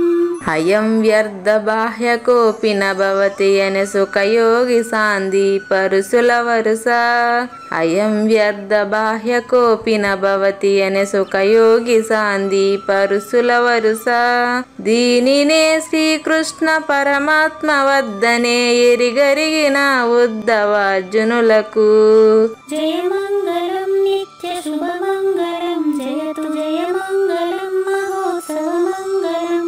అయం వ్యర్థ బాహ్య కోపిన భవతి అనే సుఖయోగి సాంది పరుసుల వరుస. అయం వ్యర్థ బాహ్య కోపిన భవతి అనే సుఖయోగి సాంది పరుసుల వరుస. దీనినే శ్రీకృష్ణ పరమాత్మ వద్దనే ఎరిగరిగిన ఉద్ధవార్జునులకు జయ మంగళం నిత్య శుభమంగళం జయతు జయ మంగళం మహోత్సవ మంగళం.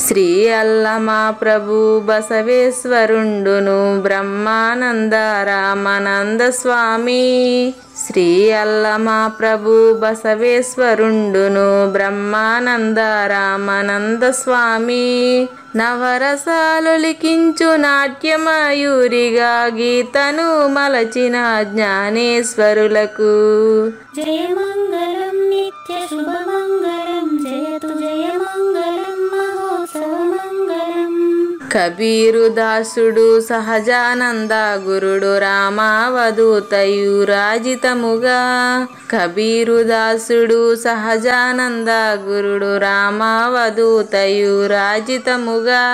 శ్రీ అల్లమా ప్రభు బసవేశ్వరుండును బ్రహ్మానంద రామానంద స్వామి. శ్రీ అల్లమా ప్రభు బసవేశ్వరుండును బ్రహ్మానంద రామానంద స్వామి. నవరసాలు లిఖించు నాట్యమయూరిగా గీతను మలచిన జ్ఞానేశ్వరులకు జయ మంగళం నిత్య శుభమంగళం జయతు జయ మంగళం మహోత్సవ మంగళం. కబీరు దాసుడు సహజానంద గురుడు రామావధూతయురాజితముగా. కబీరు దాసుడు సహజానంద గురుడు రామావధూతయురాజితముగా.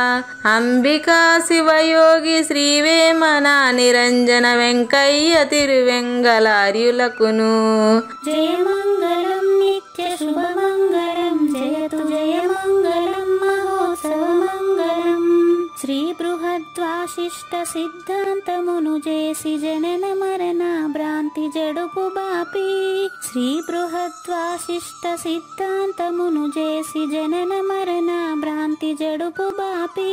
అంబికా శివయోగి శ్రీవేమన నిరంజన వెంకయ్య తిరువెంగళార్యులకును జయ మంగళం నిత్య శుభమంగళం జయతు జయ మంగళం మహోత్సవ మంగళం. శ్రీ బృహద్వాశిష్ట సిద్ధాంతమును చేసి జనన మరణ భ్రాంతి జడుపు బాపి. శ్రీ బృహద్వాశిష్ట సిద్ధాంతమును చేసి జనన మరణ భ్రాంతి జడుపు బాపి.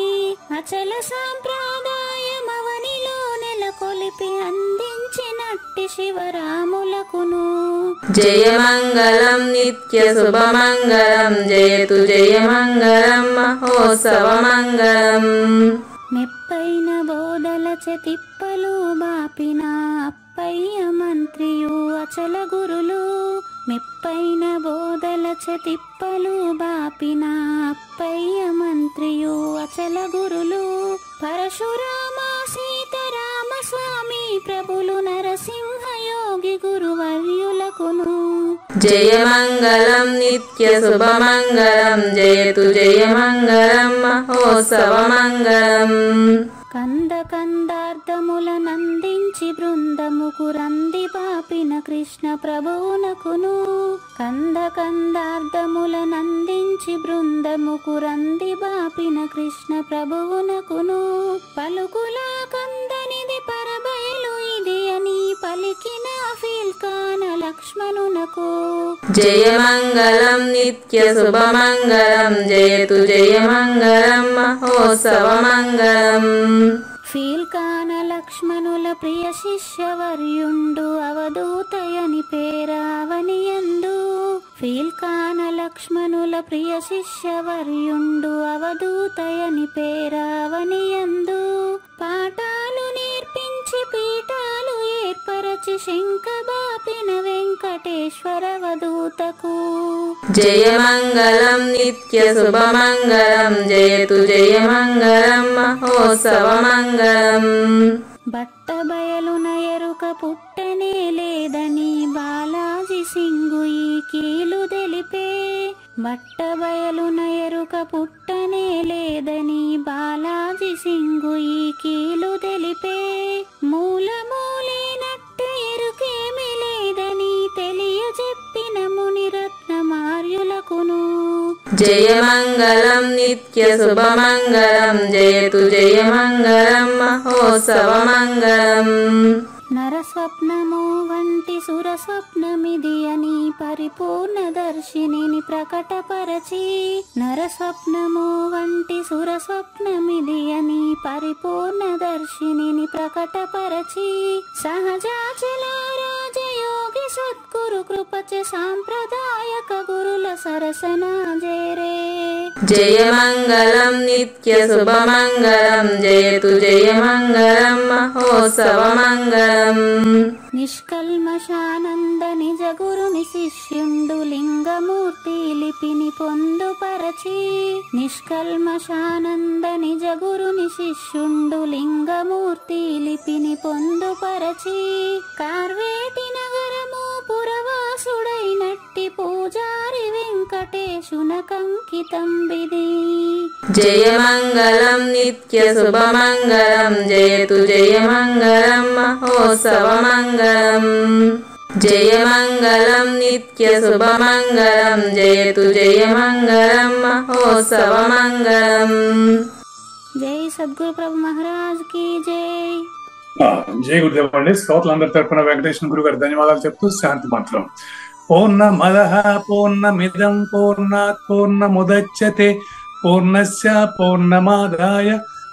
అచల సాంప్రదాయమవనిలో నెలకొలిపి అందించినట్టి శివరాములకును జయ మంగళం నిత్య శుభమంగళం జయతు జయ మంగళం మహోత్సవ మంగళం. మెప్పైన బోధల తిప్పలు బాపిన అప్పయ్య మంత్రియు అచల గురులు. మెప్పైన బోధల తిప్పలు బాపిన అప్పయ్య మంత్రియు అచల గురులు. పరశురామ సీతారామ స్వామి ప్రభులు నరసింహ యోగి గురువర్యులకును జయ మంగళం నిత్య శుభమంగళం జయతు జయ మంగళం మహోత్సవ మంగళం. కంద కందార్థముల నందించి బృందముకు రంది పాపిన కృష్ణ ప్రభువునకును. కంద కందార్థముల నందించి బృందముకు రంది బాపిన కృష్ణ ప్రభువునకును. పలుకులా కందనిది పరబయలు ఇది అని పలికిన ఫీల్కాన లక్ష్మణునకు జయ మంగళం నిత్య శుభమంగళం జయతు జయ మంగళం మహోత్సవ మంగళం. ఫీల్కాన లక్ష్మణుల ప్రియ శిష్యవర్యుండు అవధూతయని పేరావనియందు. ఫీల్కాన లక్ష్మణుల ప్రియ శిష్యవర్యుండు అవధూతయని పేరావనియందు. పాఠాలు నేర్పించి పీఠాలు ఏర్ప పరచి శంఖబాపిన వెంకటేశ్వర వదూతకు జయమంగళం నిత్య శుభమంగళం జయతు జయమంగళం మహోత్సవమంగళం. బట్ట బయలున ఎరుక పుట్టనే లేదని బాలాజీ సింగు ఈ కీలు తెలిపే. బట్ట బయలున ఎరుక పుట్టనే లేదని బాలాజీ సింగు ఈ కీలు తెలిపే. మూలమూలినట్టు ఎరుకేమి లేదని తెలియజెప్పిన మునిరత్న మార్యులకును జయమంగళం నిత్య శుభమంగళం జయతు జయమంగళం మహోత్సవమంగళం. నరస్వప్నము వంటి సురస్వప్నమిది అని పరిపూర్ణ దర్శినిని ప్రకటపరచి. నరస్వప్నము వంటి సురస్వప్నమిది అని పరిపూర్ణ దర్శినిని ప్రకటపరచి. సహజాచల రాజయోగి సద్గురు కృపచ సాంప్రదాయక గురుల సరసన జేరే. జయమంగళం నిత్య శుభమంగళం జయతు జయమంగళం మహోత్సవమంగళం. నిష్కల్మషానంద నిజ గురుని శిష్యుండు లింగమూర్తి లిపిని పొందుపరచి. నిష్కల్మషానంద నిజ గురుని శిష్యుండు లింగమూర్తి లిపిని పొందుపరచి. కార్వేటి నగరము పురవాసుడైనట్టి పూజారి వెంకటేశునకంకితం విధి. జయమంగళం నిత్య శుభమంగళం జయతు జయమంగళం మహోత్సవమంగళం. జయమంగళం నిత్య శుభమంగళం జయతు జయమంగళం మహోత్సవమంగళం. జై సద్గురు ప్రభు మహారాజ్ కి జై. జై గురుదేవ్ అండి. శ్రోతలందరి తరపున వెంకటేశ్వర గురు గారు ధన్యవాదాలు చెప్తూ శాంతి మంత్రం. పూర్ణమదః పూర్ణమిదం పూర్ణాత్ పూర్ణముదచ్యతే పూర్ణస్య పూర్ణమాదాయ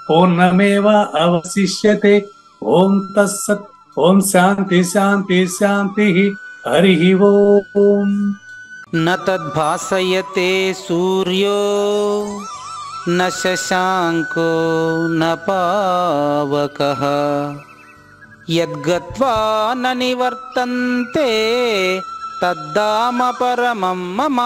పూర్ణమేవ అవశిష్యతే. ఓం తత్సత్. ఓం శాంతి శాంతి శాంతి. హరి ఓం. న తద్భాసయతే సూర్యో న శశాంకో న పావకః యద్గత్వా న నివర్తంతే తద్ధామ పరమం మమ.